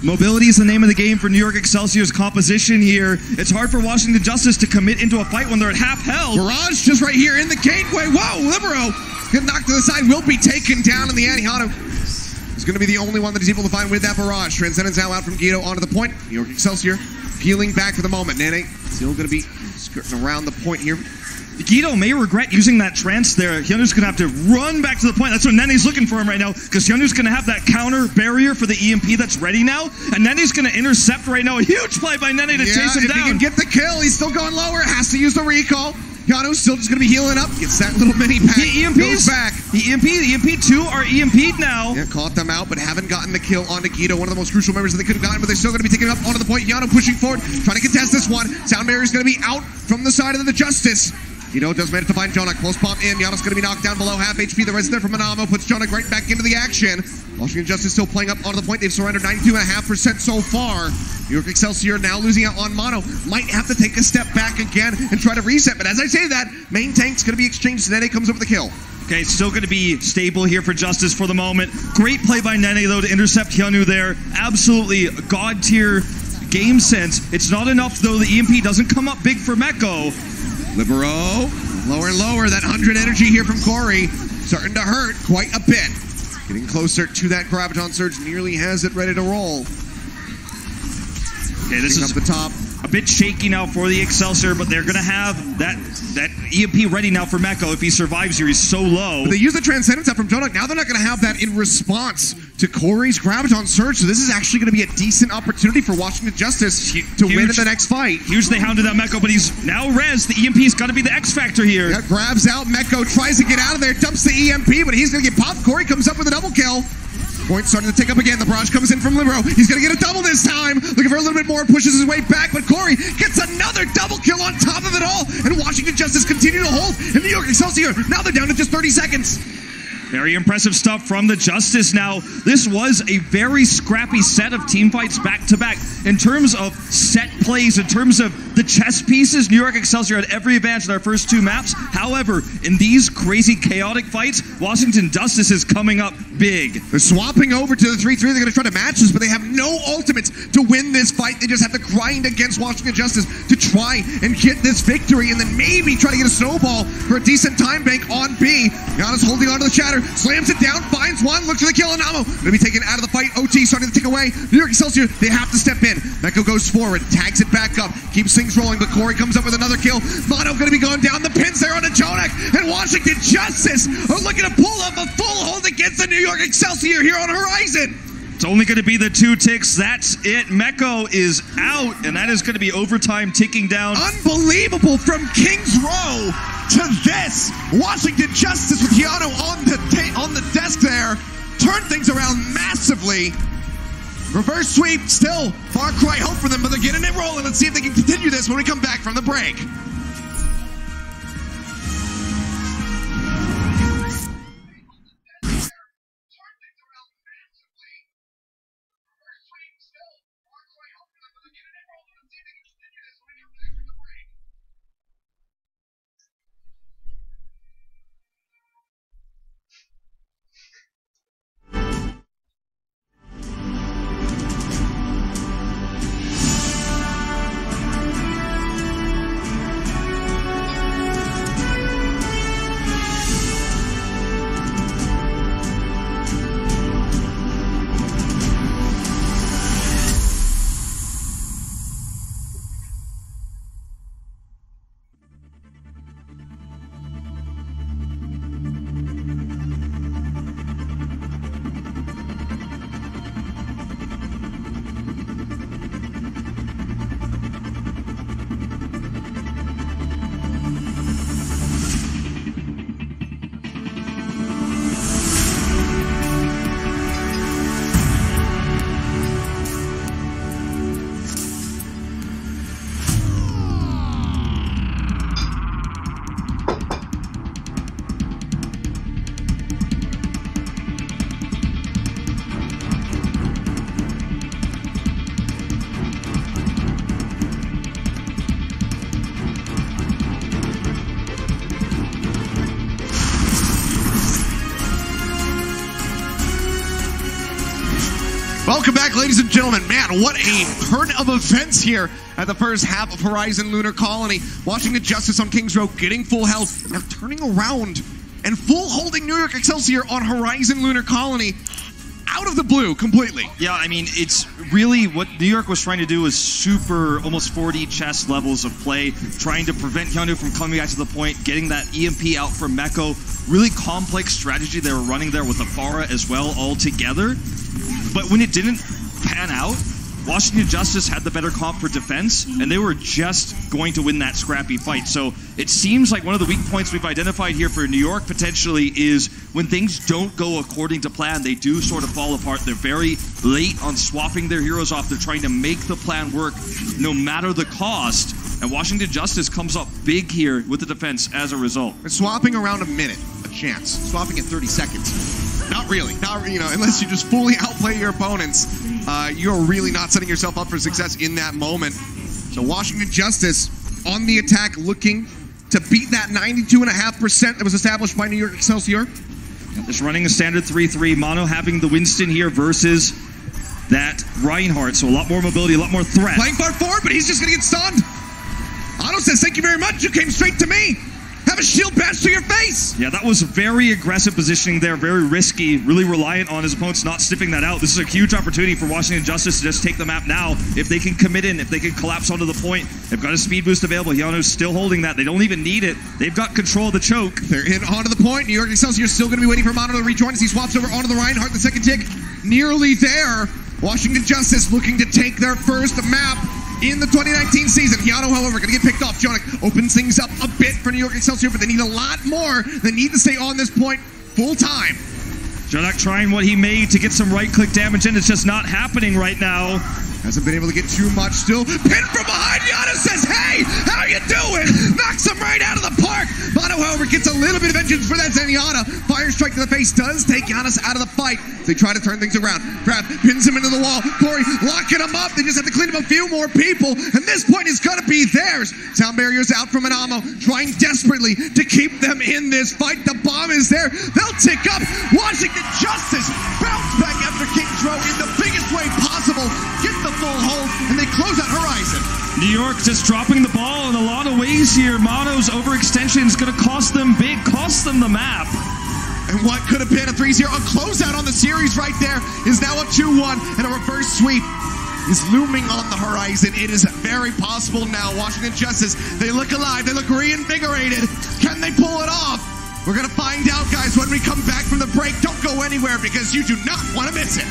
Speaker 1: Mobility is the name of the game for New York Excelsior's composition here. It's hard for Washington Justice to commit into a fight when they're at half health.
Speaker 2: Barrage just right here in the gateway. Whoa, Libero get knocked to the side, will be taken down in the end. Hano is going to be the only one that is able to find with that Barrage. Transcendence now out from Guido onto the point. New York Excelsior peeling back for the moment. Nene still going to be skirting around the point here.
Speaker 1: Guido may regret using that trance there. Hyunwoo's going to have to run back to the point. That's what Nene's looking for him right now, because Hyunwoo's going to have that counter barrier for the EMP that's ready now, and Nene's going to intercept right now. A huge play by Nene to chase him down.
Speaker 2: If he can get the kill, he's still going lower. Has to use the recall. Yano's still just going to be healing up. Gets that little mini pack.
Speaker 1: The EMP's back. The EMP2 are EMP'd now.
Speaker 2: Yeah, caught them out, but haven't gotten the kill onto Guido. One of the most crucial members that they could have gotten, but they're still going to be taking it up onto the point. Yano pushing forward, trying to contest this one. Sound barrier's going to be out from the side of the Justice. Guido does manage to find JJonak. Close pop in. Yano's going to be knocked down below half HP. The rest there from Manamo puts JJonak right back into the action. Washington Justice still playing up onto the point. They've surrendered 92.5% so far. New York Excelsior now losing out on Mono. Might have to take a step back again and try to reset. But as I say that, main tank's going to be exchanged. Nene comes over the kill.
Speaker 1: Okay, it's still going to be stable here for Justice for the moment. Great play by Nene, though, to intercept Hyunwoo there. Absolutely god-tier game sense. It's not enough, though. The EMP doesn't come up big for Meko.
Speaker 2: Libero, lower and lower. That 100 energy here from Corey starting to hurt quite a bit. Getting closer to that Graviton Surge, nearly has it ready to roll.
Speaker 1: Okay, this is
Speaker 2: up the top.
Speaker 1: A bit shaky now for the Excelsior, but they're going to have that EMP ready now for Meko. If he survives here, he's so low.
Speaker 2: But they use the Transcendence out from JJonak. Now they're not going to have that in response to Corey's Graviton Surge. So this is actually going to be a decent opportunity for Washington Justice to win in the next fight.
Speaker 1: Huge, they hounded that Meko, but he's now res. The EMP's got to be the X factor here.
Speaker 2: Yeah, grabs out Meko, tries to get out of there, dumps the EMP, but he's going to get popped. Corey comes up with a double kill. Point starting to tick up again. The barrage comes in from Libero. He's going to get a double this time. Looking for a little bit more. Pushes his way back, but Corey gets another double kill on top of it all. And Washington Justice continue to hold. And New York Excelsior, now they're down to just 30 seconds.
Speaker 1: Very impressive stuff from the Justice. Now, this was a very scrappy set of team fights back-to-back. In terms of set plays, in terms of the chess pieces, New York Excelsior had every advantage in their first two maps. However, in these crazy, chaotic fights, Washington Justice is coming up big.
Speaker 2: They're swapping over to the 3-3. They're going to try to match this, but they have no ultimates to win this fight. They just have to grind against Washington Justice to try and get this victory, and then maybe try to get a snowball for a decent time bank on B. Giannis holding on to the shatter. Slams it down, finds one, looks for the kill on Namo. Gonna be taken out of the fight. OT starting to tick away. New York Excelsior, they have to step in. Meko goes forward, tags it back up, keeps things rolling, but Corey comes up with another kill. Mono gonna be going down. The pins there on the JJonak, and Washington Justice are looking to pull up a full hold against the New York Excelsior here on Horizon.
Speaker 1: It's only going to be the 2 ticks. That's it. Meko is out, and that is going to be overtime ticking down.
Speaker 2: Unbelievable from Kings Row to this. Washington Justice with Yano on the desk there. Turn things around massively. Reverse sweep, still far cry hope for them, but they're getting it rolling. Let's see if they can continue this when we come back from the break. Welcome back, ladies and gentlemen. Man, what a turn of events here at the first half of Horizon Lunar Colony. Washington Justice on Kings Row getting full health, now turning around and full holding New York Excelsior on Horizon Lunar Colony out of the blue completely.
Speaker 1: Yeah, I mean, it's really what New York was trying to do is super, almost 40 chess levels of play, trying to prevent Hyundu from coming back to the point, getting that EMP out from Meko. Really complex strategy they were running there with the Pharah as well all together. But when it didn't pan out, Washington Justice had the better comp for defense, and they were just going to win that scrappy fight. So it seems like one of the weak points we've identified here for New York potentially is when things don't go according to plan, they do sort of fall apart. They're very late on swapping their heroes off. They're trying to make the plan work no matter the cost. And Washington Justice comes up big here with the defense as a result.
Speaker 2: And swapping around a minute, a chance. Swapping at 30 seconds. Not really. Not, you know, unless you just fully outplay your opponents, you're really not setting yourself up for success in that moment. So Washington Justice on the attack, looking to beat that 92.5% that was established by New York Excelsior.
Speaker 1: Just running a standard 3-3. Mono having the Winston here versus that Reinhardt. So a lot more mobility, a lot more threat.
Speaker 2: Playing far forward, but he's just going to get stunned. Otto says, thank you very much. You came straight to me. Have a shield bash to your face.
Speaker 1: Yeah, that was very aggressive positioning there, very risky, really reliant on his opponents not sniffing that out. This is a huge opportunity for Washington Justice to just take the map now. If they can commit in, if they can collapse onto the point, they've got a speed boost available. Yano's still holding that. They don't even need it. They've got control of the choke.
Speaker 2: They're in onto the point. New York Excelsior still going to be waiting for Mono to rejoin as he swaps over onto the Reinhardt. The second tick nearly there. Washington Justice looking to take their first map in the 2019 season. Yano, however, going to get picked off. JJonak opens things up a bit for New York Excelsior, but they need a lot more. They need to stay on this point full time.
Speaker 1: JJonak trying what he made to get some right-click damage in. It's just not happening right now.
Speaker 2: Hasn't been able to get too much. Still pinned from behind. Giannis says, hey, how you doing? Knocks him right out of the park. Mono, however, gets a little bit of vengeance for that Zenyatta. Fire strike to the face does take Giannis out of the fight. They try to turn things around. Grab, pins him into the wall. Corey locking him up. They just have to clean up a few more people. And this point is going to be theirs. Sound barriers out from Anamo, trying desperately to keep them in this fight. The bomb is there. They'll tick up. Washington Justice bounce back after King's Row in the biggest way possible. Get the full hold, and they close out Horizon.
Speaker 1: New York just dropping the ball in a lot of ways here. Mono's overextension is going to cost them big, cost them the map.
Speaker 2: And what could have been a 3-0, a closeout on the series right there, is now a 2-1, and a reverse sweep is looming on the horizon. It is very possible now. Washington Justice, they look alive, they look reinvigorated. Can they pull it off? We're going to find out, guys, when we come back from the break. Don't go anywhere, because you do not want to miss it.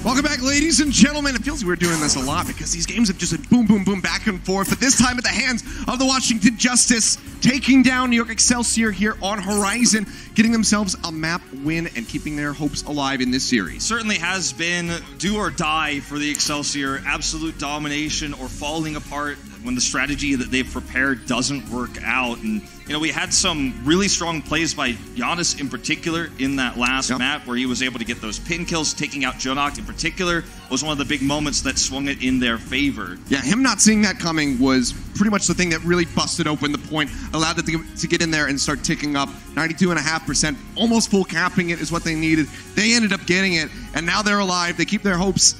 Speaker 2: Welcome back, ladies and gentlemen. It feels like we're doing this a lot because these games have just been boom, boom, boom, back and forth. But this time at the hands of the Washington Justice, taking down New York Excelsior here on Horizon, getting themselves a map win and keeping their hopes alive in this series.
Speaker 1: Certainly has been do or die for the Excelsior. Absolute domination or falling apart when the strategy that they've prepared doesn't work out. And, you know, we had some really strong plays by Giannis in particular in that last map where he was able to get those pin kills. Taking out JJonak in particular was one of the big moments that swung it in their favor.
Speaker 2: Yeah, him not seeing that coming was pretty much the thing that really busted open the point, allowed them to get in there and start ticking up. 92.5%, almost full capping it is what they needed. They ended up getting it, and now they're alive. They keep their hopes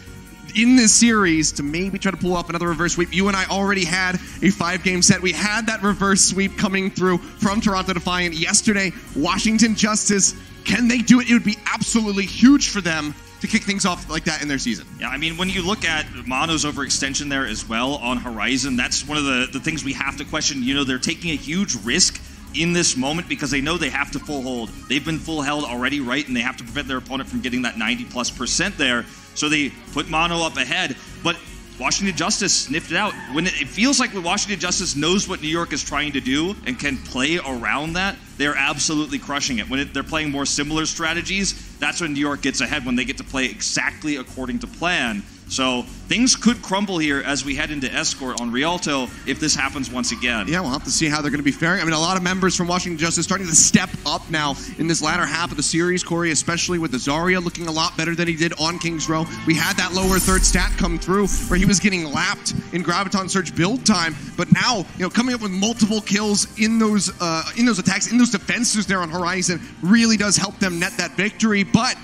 Speaker 2: in this series to maybe try to pull off another reverse sweep. You and I already had a 5-game set. We had that reverse sweep coming through from Toronto Defiant yesterday. Washington Justice, can they do it? It would be absolutely huge for them to kick things off like that in their season.
Speaker 1: Yeah, I mean, when you look at Mono's overextension there as well on Horizon, that's one of the things we have to question. You know, they're taking a huge risk in this moment because they know they have to full hold. They've been full held already, right? And they have to prevent their opponent from getting that 90+% there. So they put Mono up ahead, but Washington Justice sniffed it out. When it feels like Washington Justice knows what New York is trying to do and can play around that, they're absolutely crushing it. When they're playing more similar strategies, that's when New York gets ahead, when they get to play exactly according to plan. So things could crumble here as we head into Escort on Rialto if this happens once again.
Speaker 2: Yeah, we'll have to see how they're going to be faring. I mean, a lot of members from Washington Justice starting to step up now in this latter half of the series. Corey, especially with the Zarya, looking a lot better than he did on King's Row. We had that lower third stat come through where he was getting lapped in Graviton Surge build time. But now, you know, coming up with multiple kills in those attacks, in those defenses there on Horizon really does help them net that victory. But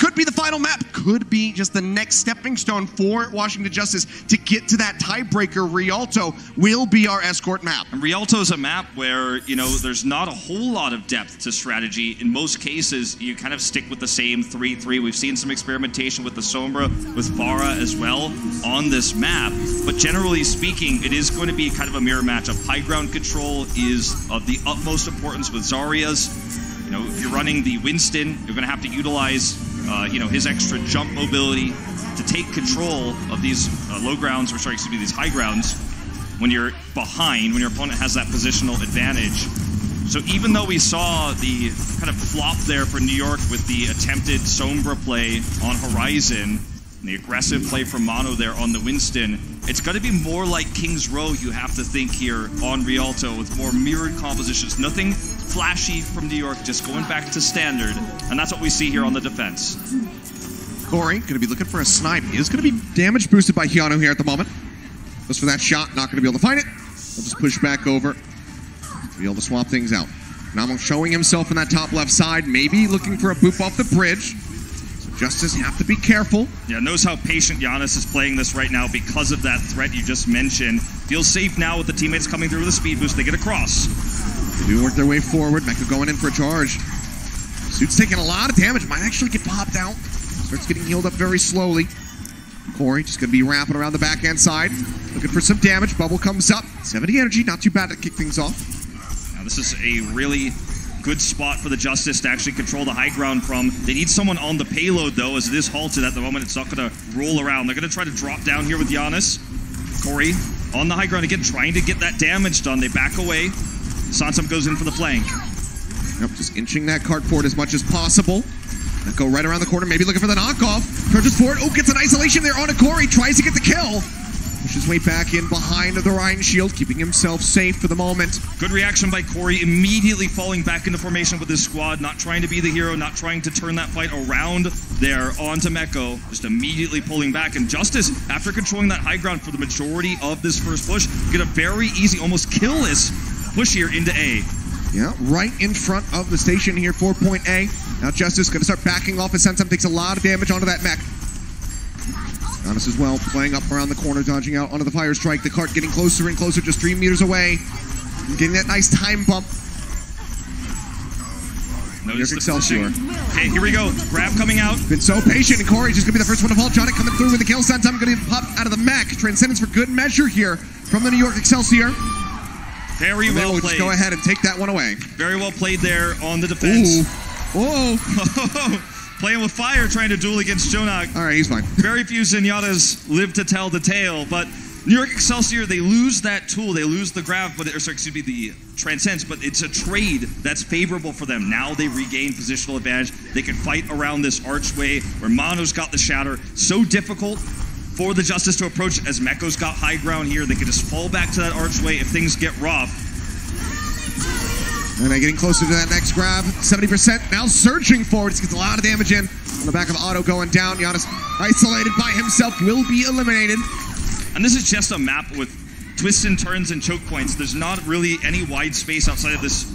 Speaker 2: could be the final map, could be just the next stepping stone for Washington Justice to get to that tiebreaker. Rialto will be our escort map.
Speaker 1: And Rialto is a map where, you know, there's not a whole lot of depth to strategy. In most cases, you kind of stick with the same 3-3. We've seen some experimentation with the Sombra, with Vara as well on this map. But generally speaking, it is going to be kind of a mirror matchup. High ground control is of the utmost importance with Zarya's. You know, if you're running the Winston, you're going to have to utilize, you know, his extra jump mobility to take control of these low grounds, or sorry, excuse me, these high grounds when you're behind, when your opponent has that positional advantage. So even though we saw the kind of flop there for New York with the attempted Sombra play on Horizon, and the aggressive play from Mono there on the Winston, it's going to be more like King's Row, you have to think here on Rialto, with more mirrored compositions. Nothing flashy from New York, just going back to standard, and that's what we see here on the defense.
Speaker 2: Corey going to be looking for a snipe. He is going to be damage boosted by Hyano here at the moment. Goes for that shot, not going to be able to find it. He'll just push back over to be able to swap things out. Namo showing himself in that top left side, maybe looking for a boop off the bridge. Justice have to be careful.
Speaker 1: Yeah, knows how patient Giannis is playing this right now because of that threat you just mentioned. Feels safe now with the teammates coming through with a speed boost. They get across.
Speaker 2: They do work their way forward. Mecha going in for a charge. Suit's taking a lot of damage. Might actually get popped out. Starts getting healed up very slowly. Corey just going to be wrapping around the backhand side. Looking for some damage. Bubble comes up. 70 energy. Not too bad to kick things off.
Speaker 1: Now, this is a really good spot for the Justice to actually control the high ground from. They need someone on the payload, though, as it is halted at the moment. It's not going to roll around. They're going to try to drop down here with Giannis. Corey on the high ground again, trying to get that damage done. They back away. Sansam goes in for the flank.
Speaker 2: Yep, just inching that cart forward as much as possible. Go right around the corner, maybe looking for the knockoff. Charges forward. Oh, gets an isolation there on a Corey. Tries to get the kill. Pushes way back in behind the Ryan shield, keeping himself safe for the moment.
Speaker 1: Good reaction by Corey, immediately falling back into formation with his squad, not trying to be the hero, not trying to turn that fight around there onto Meko, just immediately pulling back. And Justice, after controlling that high ground for the majority of this first push, get a very easy, almost killless push here into A.
Speaker 2: Yeah, right in front of the station here for point A. Now Justice going to start backing off as Sensum takes a lot of damage onto that mech. Giannis as well, playing up around the corner, dodging out onto the fire strike. The cart getting closer and closer, just 3 meters away. And getting that nice time bump. Notice Excelsior.
Speaker 1: Okay, here we go. Grab coming out.
Speaker 2: Been so patient, and Corey just going to be the first one to fall. JJonak coming through with the kill. Sensum going to pop out of the mech. Transcendence for good measure here from the New York Excelsior.
Speaker 1: Very well played.
Speaker 2: Just go ahead and take that one away.
Speaker 1: Very well played there on the defense.
Speaker 2: Ooh. Whoa.
Speaker 1: Playing with fire, trying to duel against JJonak.
Speaker 2: All right, he's fine.
Speaker 1: Very few Zenyatta's live to tell the tale, but New York Excelsior, they lose that tool, they lose the grab, but the transcends, but it's a trade that's favorable for them. Now they regain positional advantage. They can fight around this archway where Mono's got the shatter. So difficult for the Justice to approach as Meko's got high ground here. They can just fall back to that archway if things get rough.
Speaker 2: And they're getting closer to that next grab. 70% now surging forward. Just gets a lot of damage in on the back of Otto going down. Giannis isolated by himself, will be eliminated.
Speaker 1: And this is just a map with twists and turns and choke points. There's not really any wide space outside of this,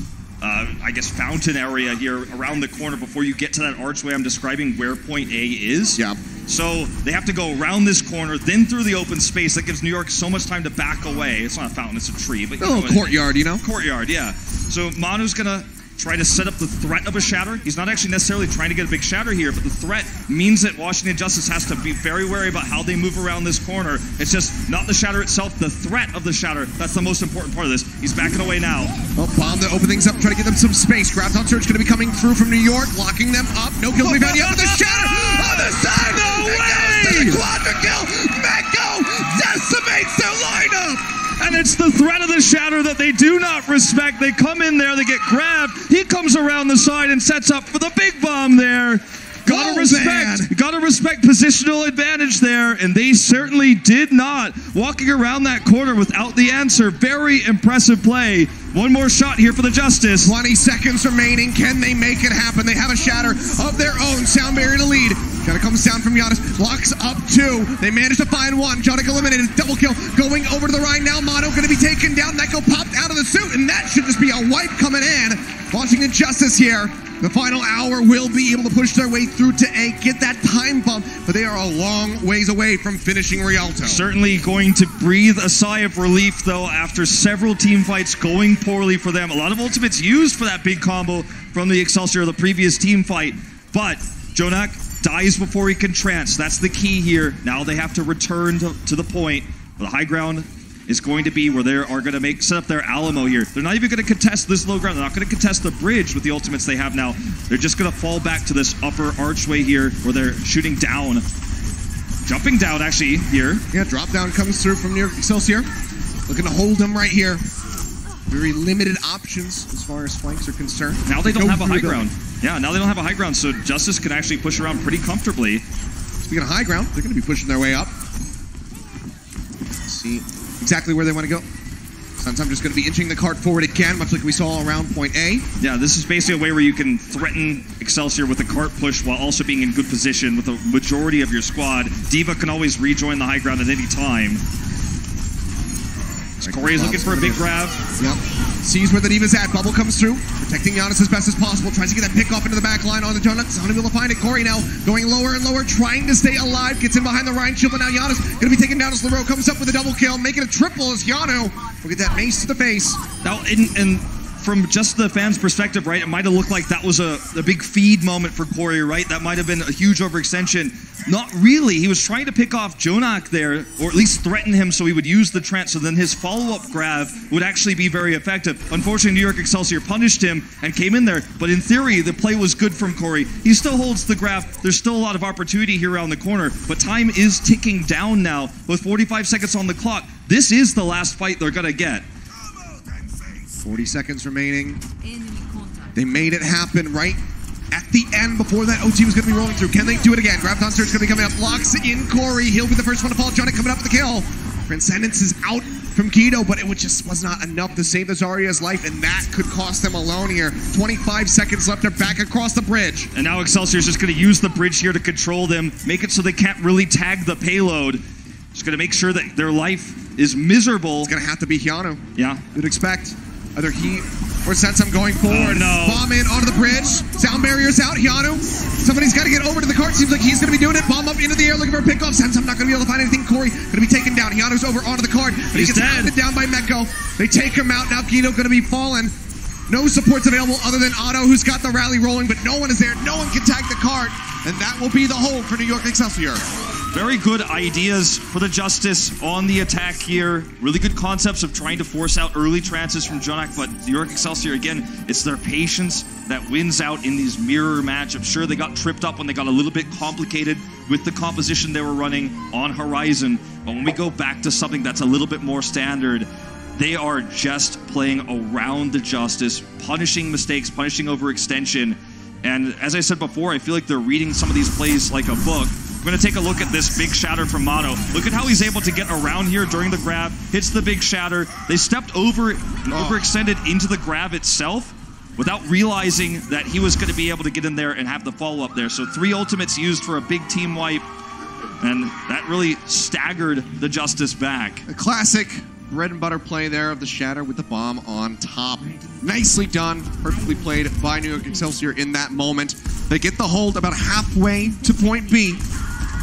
Speaker 1: I guess, fountain area here around the corner before you get to that archway I'm describing where point A is.
Speaker 2: Yeah.
Speaker 1: So they have to go around this corner, then through the open space. That gives New York so much time to back away. It's not a fountain, it's a tree. But
Speaker 2: a little courtyard, you know?
Speaker 1: Courtyard, yeah. So Manu's going to try to set up the threat of a shatter. He's not actually necessarily trying to get a big shatter here, but the threat means that Washington Justice has to be very wary about how they move around this corner. It's just not the shatter itself, the threat of the shatter. That's the most important part of this. He's backing away now.
Speaker 2: Oh, bomb to open things up, try to get them some space. Grabs on Surge, going to be coming through from New York, locking them up. No kills to be found yet, but the shatter on the side.
Speaker 1: No
Speaker 2: way! Quadra kill. Meko decimates their lineup.
Speaker 1: And it's the threat of the shatter that they do not respect. They come in there, they get grabbed. He comes around the side and sets up for the big bomb there. Gotta respect positional advantage there, and they certainly did not. Walking around that corner without the answer. Very impressive play. One more shot here for the Justice.
Speaker 2: 20 seconds remaining. Can they make it happen? They have a shatter of their own. Sound barrier to lead. Shatter comes down from Giannis. Locks up 2. They managed to find 1. JJonak eliminated. Double kill. Going over to the right now. Mono going to be taken down. Neko popped out of the suit, and that should just be a wipe coming in. Washington Justice here The final hour will be able to push their way through to A, get that time bump, but they are a long ways away from finishing Rialto.
Speaker 1: Certainly going to breathe a sigh of relief, though, after several team fights going poorly for them. A lot of ultimates used for that big combo from the Excelsior, the previous team fight, but JJonak dies before he can trance. That's the key here. Now they have to return to the point. The high ground is going to be where they are going to set up their Alamo here. They're not even going to contest this low ground. They're not going to contest the bridge with the ultimates they have now. They're just going to fall back to this upper archway here where they're shooting down. Jumping down, actually, here.
Speaker 2: Yeah, drop down comes through from near Excelsior. Looking to hold them right here. Very limited options as far as flanks are concerned.
Speaker 1: Now they don't have a high ground. Yeah, now they don't have a high ground, so Justice can actually push around pretty comfortably.
Speaker 2: Speaking of high ground, they're going to be pushing their way up. Let's see exactly where they want to go. Sometimes just going to be inching the cart forward again, much like we saw around point A.
Speaker 1: Yeah, this is basically a way where you can threaten Excelsior with a cart push while also being in good position with the majority of your squad. D.Va can always rejoin the high ground at any time. Corey's looking for a big grab.
Speaker 2: Yep. Sees where the D.Va's at. Bubble comes through, protecting Giannis as best as possible. Tries to get that pick off into the back line on the JJonak. He's unable to find it. Corey now going lower and lower, trying to stay alive. Gets in behind the Ryan shield, but now Giannis going to be taken down as LaRoe comes up with a double kill, making a triple as Yano will get that mace to the face.
Speaker 1: Now, and from just the fans' perspective, right, it might have looked like that was a big feed moment for Corey, right? That might have been a huge overextension. Not really. He was trying to pick off JJonak there, or at least threaten him so he would use the trance, so then his follow-up grab would actually be very effective. Unfortunately, New York Excelsior punished him and came in there, but in theory, the play was good from Corey. He still holds the grab. There's still a lot of opportunity here around the corner, but time is ticking down now with 45 seconds on the clock. This is the last fight they're going to get.
Speaker 2: 40 seconds remaining. They made it happen right at the end before that OT was going to be rolling through. Can they do it again? Grab on Surge going to be coming up. Locks in Corey. He'll be the first one to fall. JJonak coming up with the kill. Transcendence is out from Guido, but it just was not enough to save the Zarya's life, and that could cost them alone here. 25 seconds left. They're back across the bridge.
Speaker 1: And now Excelsior's just going to use the bridge here to control them, make it so they can't really tag the payload. Just going to make sure that their life is miserable.
Speaker 2: It's going to have to be Hyano.
Speaker 1: Yeah.
Speaker 2: You'd expect. Either he or Sensum going forward.
Speaker 1: Oh, no.
Speaker 2: Bomb in onto the bridge. Sound barriers out. Hyano. Somebody's got to get over to the cart. Seems like he's going to be doing it. Bomb up into the air looking for a pickoff. Sensum not going to be able to find anything. Corey going to be taken down. Hyano's over onto the cart. But
Speaker 1: he's
Speaker 2: he gets
Speaker 1: dead.
Speaker 2: pounded down by Meko. They take him out. Now Guido going to be fallen. No supports available other than Otto, who's got the rally rolling, but no one is there. No one can tag the cart. And that will be the hold for New York Excelsior.
Speaker 1: Very good ideas for the Justice on the attack here. Really good concepts of trying to force out early trances from JJonak, but New York Excelsior, again, it's their patience that wins out in these mirror matchups. Sure, they got tripped up when they got a little bit complicated with the composition they were running on Horizon, but when we go back to something that's a little bit more standard, they are just playing around the Justice, punishing mistakes, punishing overextension. And as I said before, I feel like they're reading some of these plays like a book. We're going to take a look at this big shatter from Mono. Look at how he's able to get around here during the grab, hits the big shatter. They stepped over and overextended into the grab itself without realizing that he was going to be able to get in there and have the follow-up there. So 3 ultimates used for a big team wipe, and that really staggered the Justice back.
Speaker 2: A classic bread and butter play there of the shatter with the bomb on top. Nicely done, perfectly played by New York Excelsior in that moment. They get the hold about halfway to point B.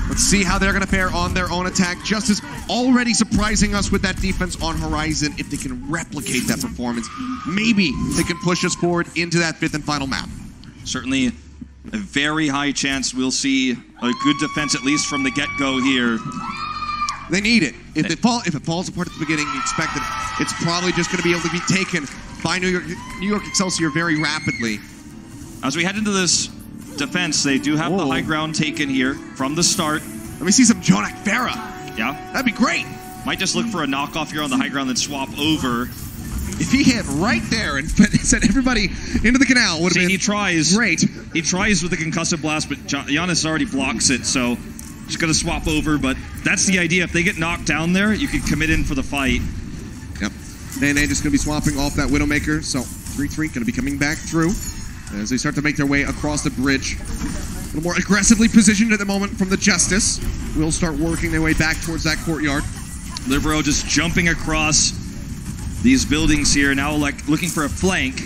Speaker 2: Let's see how they're going to fare on their own attack. Justice already surprising us with that defense on Horizon. If they can replicate that performance, maybe they can push us forward into that 5th and final map.
Speaker 1: Certainly a very high chance we'll see a good defense, at least from the get-go here.
Speaker 2: They need it. If it falls apart at the beginning, you expect that it's probably just going to be able to be taken by New York Excelsior very rapidly.
Speaker 1: As we head into this defense, they do have the high ground taken here from the start.
Speaker 2: Let me see some JJonak Farah.
Speaker 1: Yeah.
Speaker 2: That'd be great.
Speaker 1: Might just look for a knockoff here on the high ground, then swap over.
Speaker 2: If he hit right there and sent everybody into the canal, would have been
Speaker 1: he tries.
Speaker 2: Great.
Speaker 1: He tries with the concussive blast, but Giannis already blocks it, so just going to swap over. But that's the idea. If they get knocked down there, you can commit in for the fight.
Speaker 2: Yep. Nene just going to be swapping off that Widowmaker, so 3-3 going to be coming back through as they start to make their way across the bridge. A little more aggressively positioned at the moment from the Justice. Will start working their way back towards that courtyard.
Speaker 1: Libero just jumping across these buildings here, now like looking for a flank.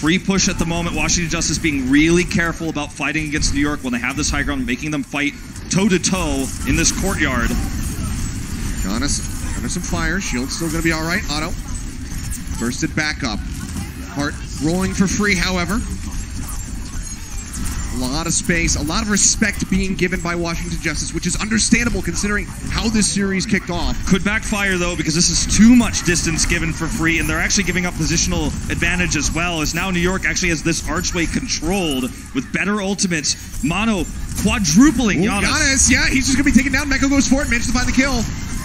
Speaker 1: Free push at the moment. Washington Justice being really careful about fighting against New York when they have this high ground, making them fight toe-to-toe in this courtyard.
Speaker 2: Giannis under some fire. Shield's still going to be all right. Otto bursted back up. Hart rolling for free, however. A lot of space, a lot of respect being given by Washington Justice, which is understandable considering how this series kicked off.
Speaker 1: Could backfire, though, because this is too much distance given for free, and they're actually giving up positional advantage as well, as now New York actually has this archway controlled with better ultimates. Mono quadrupling Giannis.
Speaker 2: Giannis, yeah, he's just going to be taken down. Meko goes for it, manages to find the kill.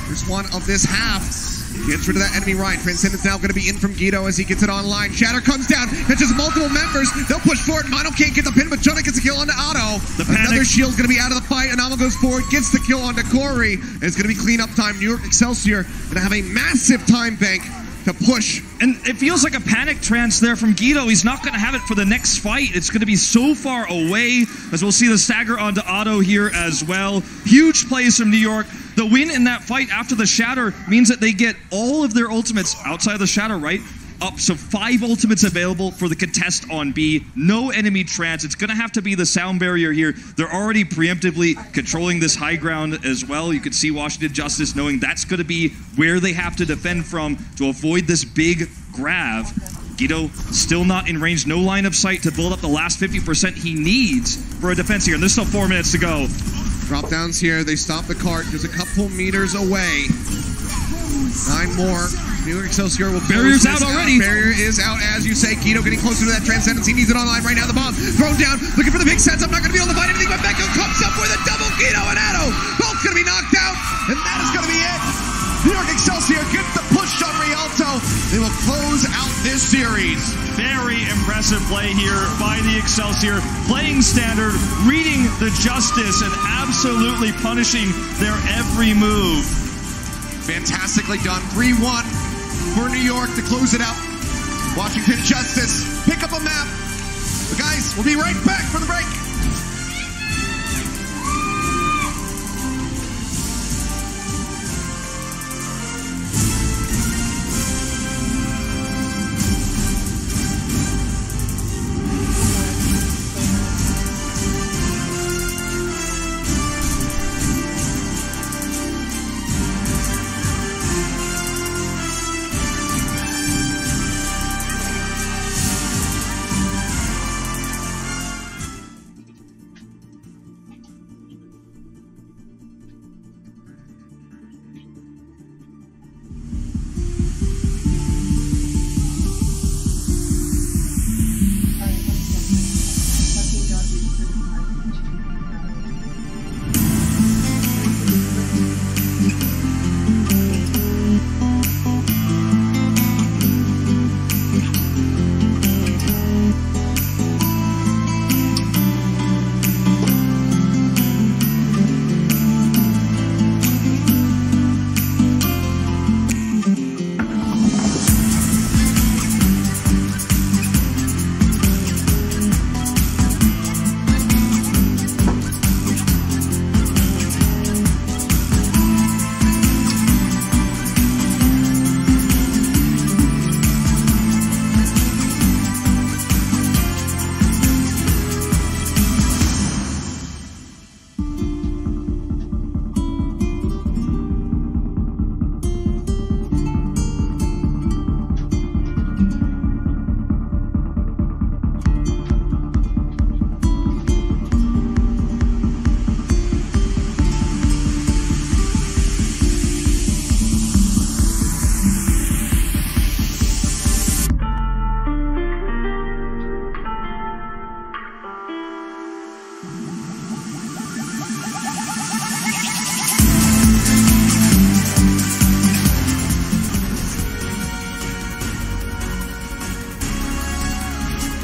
Speaker 2: First one of this half. Gets rid of that enemy Ryan. Transcendence now going to be in from Guido as he gets it online. Shatter comes down. Catches multiple members. They'll push forward. Mono can't get the pin, but JJonak gets a kill onto Otto. Another shield's going to be out of the fight. Anama goes forward, gets the kill onto Corey. And it's going to be cleanup time. New York Excelsior going to have a massive time bank to push.
Speaker 1: And it feels like a panic trance there from Guido. He's not going to have it for the next fight. It's going to be so far away, as we'll see the stagger onto Otto here as well. Huge plays from New York. The win in that fight after the shatter means that they get all of their ultimates outside of the shatter, right? Up, so 5 ultimates available for the contest on B. No enemy trance. It's going to have to be the sound barrier here. They're already preemptively controlling this high ground as well. You can see Washington Justice knowing that's going to be where they have to defend from to avoid this big grab. Guido still not in range, no line of sight to build up the last 50% he needs for a defense here. And there's still 4 minutes to go.
Speaker 2: Drop downs here. They stop the cart. Just a couple meters away. 9 more. New York Excelsior will
Speaker 1: Barrier's out already.
Speaker 2: Barrier is out, as you say. Guido getting closer to that Transcendence. He needs it online right now. The bomb thrown down. Looking for the big sets. I'm not going to be able to find anything, but Meko comes up with a double. Guido and Otto both going to be knocked out. And that is going to be it. New York Excelsior gets the push on Rialto. They will close out this series.
Speaker 1: Very impressive play here by the Excelsior. Playing standard, reading the Justice, and absolutely punishing their every move.
Speaker 2: Fantastically done. 3-1 for New York to close it out. Washington Justice, pick up a map. But guys, we'll be right back for the break.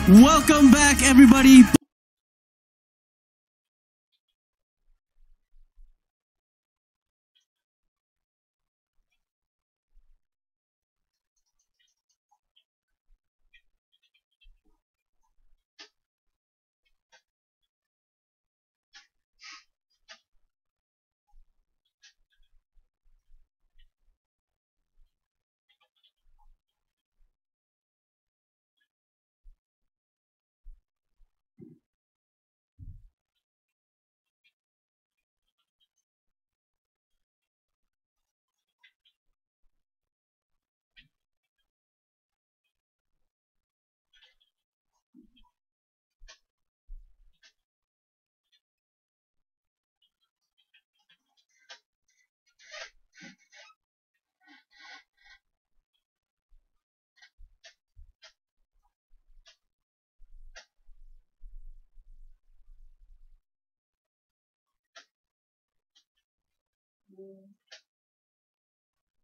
Speaker 7: Welcome back, everybody.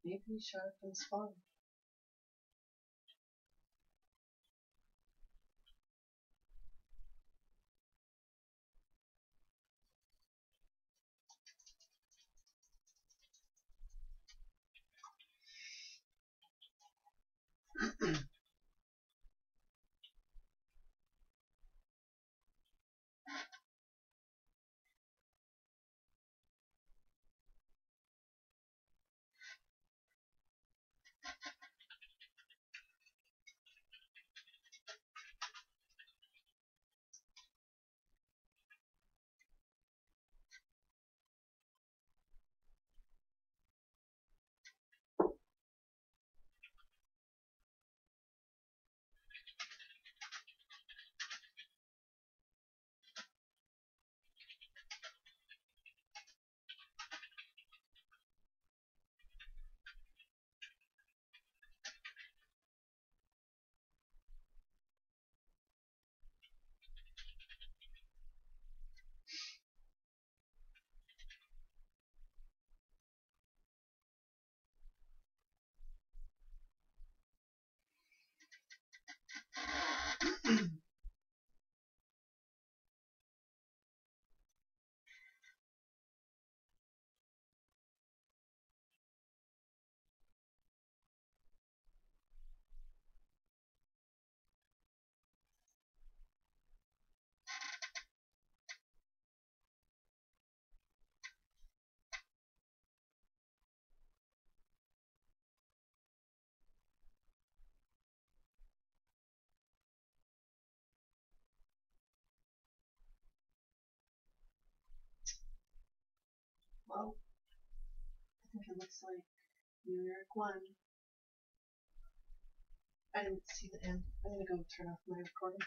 Speaker 8: Maybe sharp and spawn. Well, I think it looks like New York won. I didn't see the end. I'm gonna go turn off my recording.